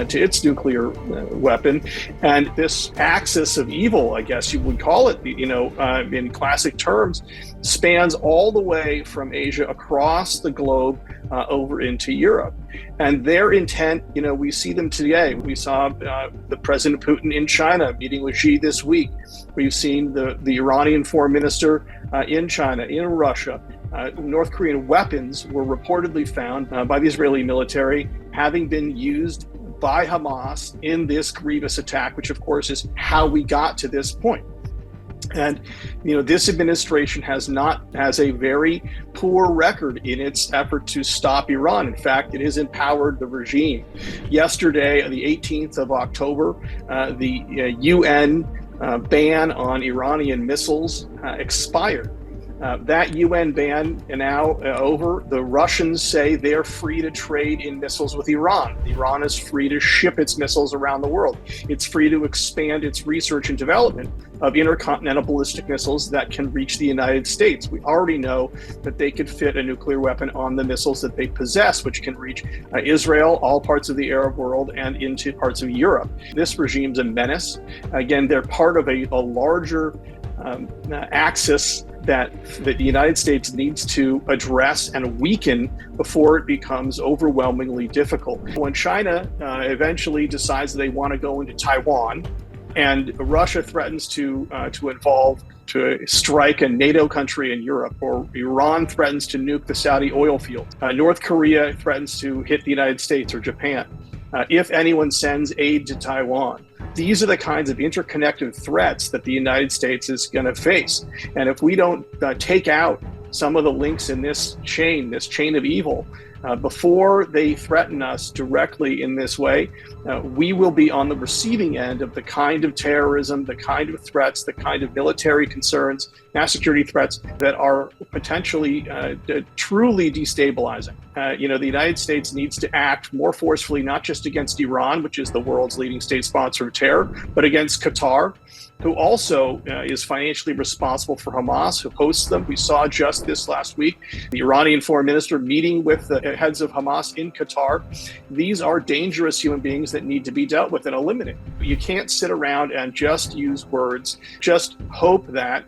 to its nuclear weapon. And this axis of evil, I guess you would call it, in classic terms, spans all the way from Asia across the globe over into Europe. And their intent, we see them today. We saw the President Putin in China meeting with Xi this week. We've seen the Iranian foreign minister in China, in Russia. North Korean weapons were reportedly found by the Israeli military having been used by Hamas in this grievous attack, which of course is how we got to this point. And this administration has a very poor record in its effort to stop Iran. In fact, it has empowered the regime. Yesterday, the 18th of October, the UN ban on Iranian missiles expired. That UN ban now over. The Russians say they're free to trade in missiles with Iran. Iran is free to ship its missiles around the world. It's free to expand its research and development of intercontinental ballistic missiles that can reach the United States. We already know that they could fit a nuclear weapon on the missiles that they possess, which can reach Israel, all parts of the Arab world, and into parts of Europe. This regime's a menace. Again, they're part of a larger axis that the United States needs to address and weaken before it becomes overwhelmingly difficult. When China eventually decides they want to go into Taiwan, and Russia threatens to strike a NATO country in Europe, or Iran threatens to nuke the Saudi oil field, North Korea threatens to hit the United States or Japan, if anyone sends aid to Taiwan, these are the kinds of interconnected threats that the United States is going to face. And if we don't take out some of the links in this chain of evil, before they threaten us directly in this way, we will be on the receiving end of the kind of terrorism, the kind of threats, the kind of military concerns, national security threats that are potentially truly destabilizing. The United States needs to act more forcefully, not just against Iran, which is the world's leading state sponsor of terror, but against Qatar, who also is financially responsible for Hamas, who hosts them. We saw just this last week, the Iranian foreign minister meeting with the heads of Hamas in Qatar. These are dangerous human beings that need to be dealt with and eliminated. You can't sit around and just use words, just hope that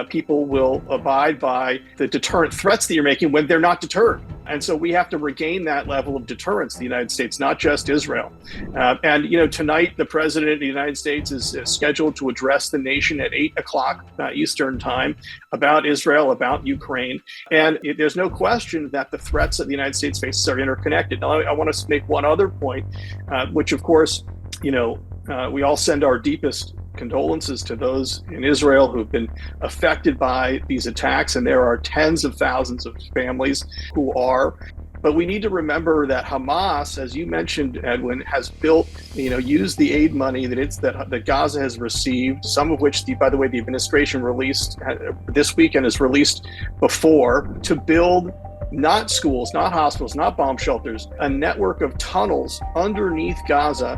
people will abide by the deterrent threats that you're making when they're not deterred. And so we have to regain that level of deterrence, the United States, not just Israel. And tonight, the President of the United States is scheduled to address the nation at 8 o'clock Eastern time about Israel, about Ukraine. And there's no question that the threats that the United States faces are interconnected. Now, I want to make one other point, which, of course, we all send our deepest condolences to those in Israel who've been affected by these attacks, and there are tens of thousands of families who are. But we need to remember that Hamas, as you mentioned, Edwin, has used the aid money that Gaza has received, some of which, by the way, the administration released this week and has released before, to build not schools, not hospitals, not bomb shelters, a network of tunnels underneath Gaza,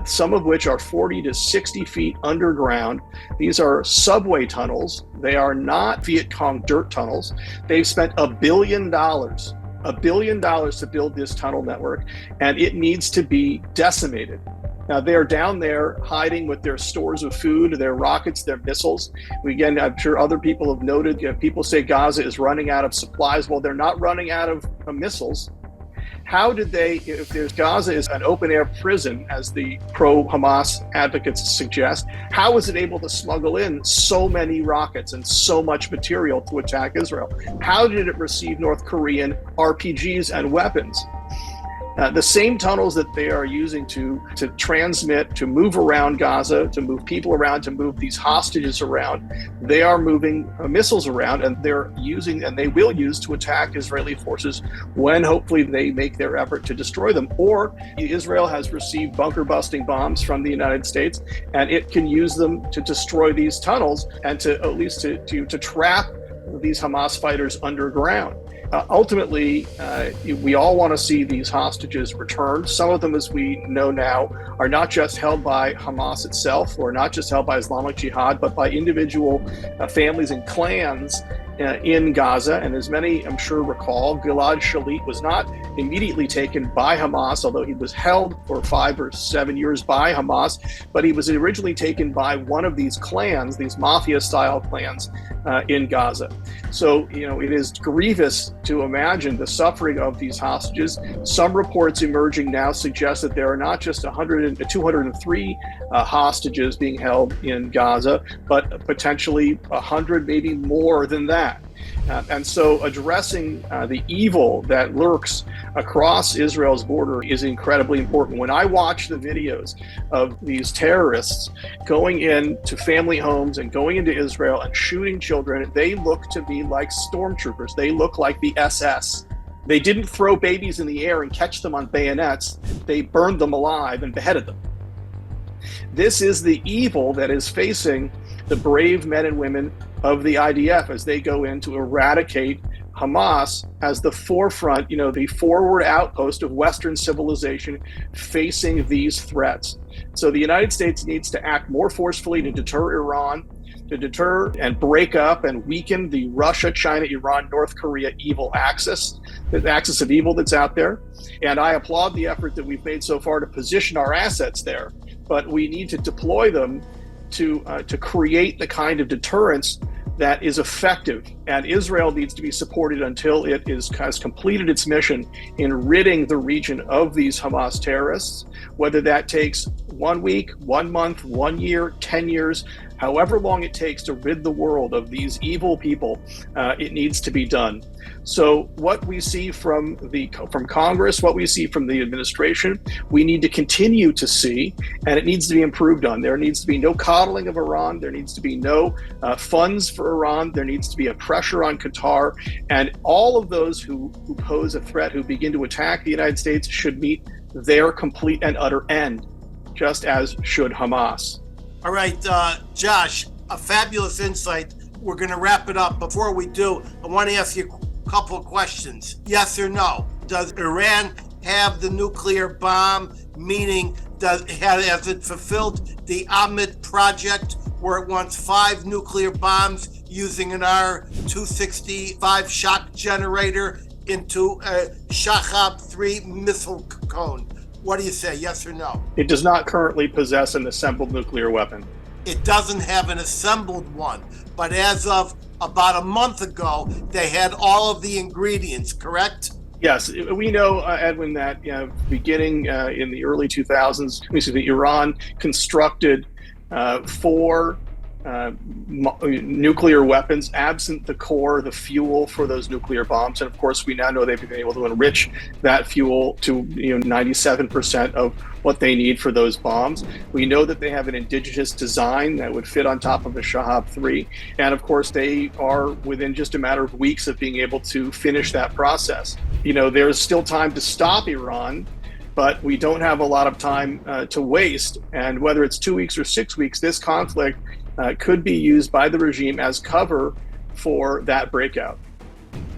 some of which are 40 to 60 feet underground. These are subway tunnels. They are not Viet Cong dirt tunnels. They've spent $1 billion to build this tunnel network, and it needs to be decimated. Now, they're down there hiding with their stores of food, their rockets, their missiles. Again, I'm sure other people have noted, people say Gaza is running out of supplies. Well, they're not running out of missiles. How did they, if Gaza is an open-air prison, as the pro-Hamas advocates suggest, how was it able to smuggle in so many rockets and so much material to attack Israel? How did it receive North Korean RPGs and weapons? The same tunnels that they are using to transmit, to move around Gaza, to move people around, to move these hostages around, they are moving missiles around, and they're using, and they will use, to attack Israeli forces when hopefully they make their effort to destroy them. Or Israel has received bunker-busting bombs from the United States, and it can use them to destroy these tunnels and to at least to trap these Hamas fighters underground. Ultimately, we all want to see these hostages returned. Some of them, as we know now, are not just held by Hamas itself, or not just held by Islamic Jihad, but by individual families and clans in Gaza. And as many, I'm sure, recall, Gilad Shalit was not immediately taken by Hamas, although he was held for 5 or 7 years by Hamas, but he was originally taken by one of these clans, these mafia-style clans in Gaza. So, it is grievous to imagine the suffering of these hostages. Some reports emerging now suggest that there are not just 203 hostages being held in Gaza, but potentially 100, maybe more than that. And so addressing the evil that lurks across Israel's border is incredibly important. When I watch the videos of these terrorists going into family homes and going into Israel and shooting children, they look to me like stormtroopers. They look like the SS. They didn't throw babies in the air and catch them on bayonets. They burned them alive and beheaded them. This is the evil that is facing the brave men and women of the IDF as they go in to eradicate Hamas as the forefront, the forward outpost of Western civilization facing these threats. So the United States needs to act more forcefully to deter Iran, to deter and break up and weaken the Russia, China, Iran, North Korea evil axis, the axis of evil that's out there. And I applaud the effort that we've made so far to position our assets there, but we need to deploy them to create the kind of deterrence that is effective. And Israel needs to be supported until it has completed its mission in ridding the region of these Hamas terrorists, whether that takes 1 week, 1 month, 1 year, 10 years, however long it takes to rid the world of these evil people, it needs to be done. So what we see from Congress, what we see from the administration, we need to continue to see, and it needs to be improved on. There needs to be no coddling of Iran. There needs to be no funds for Iran. There needs to be a pressure on Qatar, and all of those who pose a threat, who begin to attack the United States, should meet their complete and utter end, just as should Hamas. All right, Josh, a fabulous insight. We're going to wrap it up. Before we do, I want to ask you a couple of questions. Yes or no? Does Iran have the nuclear bomb? Meaning, has it fulfilled the Ahmed project, where it wants 5 nuclear bombs using an R-265 shock generator into a Shahab-3 missile cone? What do you say, yes or no? It does not currently possess an assembled nuclear weapon. It doesn't have an assembled one, but as of about a month ago, they had all of the ingredients, correct? Yes, we know, Edwin, that beginning in the early 2000s, Iran constructed 4 nuclear weapons, absent the core, the fuel for those nuclear bombs. And of course, we now know they've been able to enrich that fuel to 97% of what they need for those bombs. We know that they have an indigenous design that would fit on top of a Shahab 3. And of course, they are within just a matter of weeks of being able to finish that process. There's still time to stop Iran, but we don't have a lot of time to waste. And whether it's 2 weeks or 6 weeks, this conflict could be used by the regime as cover for that breakout.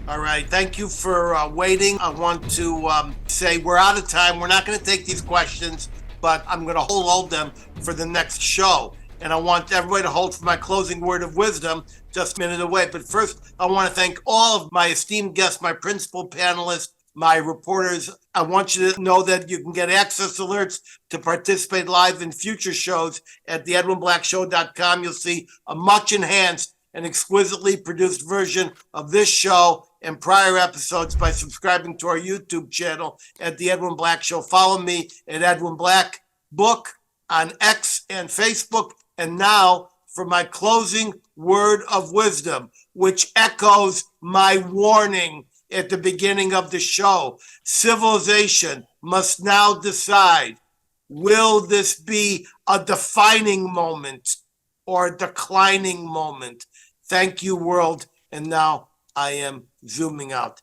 All right. Thank you for waiting. I want to say we're out of time. We're not going to take these questions, but I'm going to hold them for the next show. And I want everybody to hold for my closing word of wisdom just a minute away. But first, I want to thank all of my esteemed guests, my principal panelists, my reporters. I want you to know that you can get access alerts to participate live in future shows at theedwinblackshow.com. You'll see a much enhanced and exquisitely produced version of this show and prior episodes by subscribing to our YouTube channel at The Edwin Black Show. Follow me at Edwin Black Book on X and Facebook. And now for my closing word of wisdom, which echoes my warning at the beginning of the show. Civilization must now decide, will this be a defining moment or a declining moment? Thank you, world. And now I am zooming out.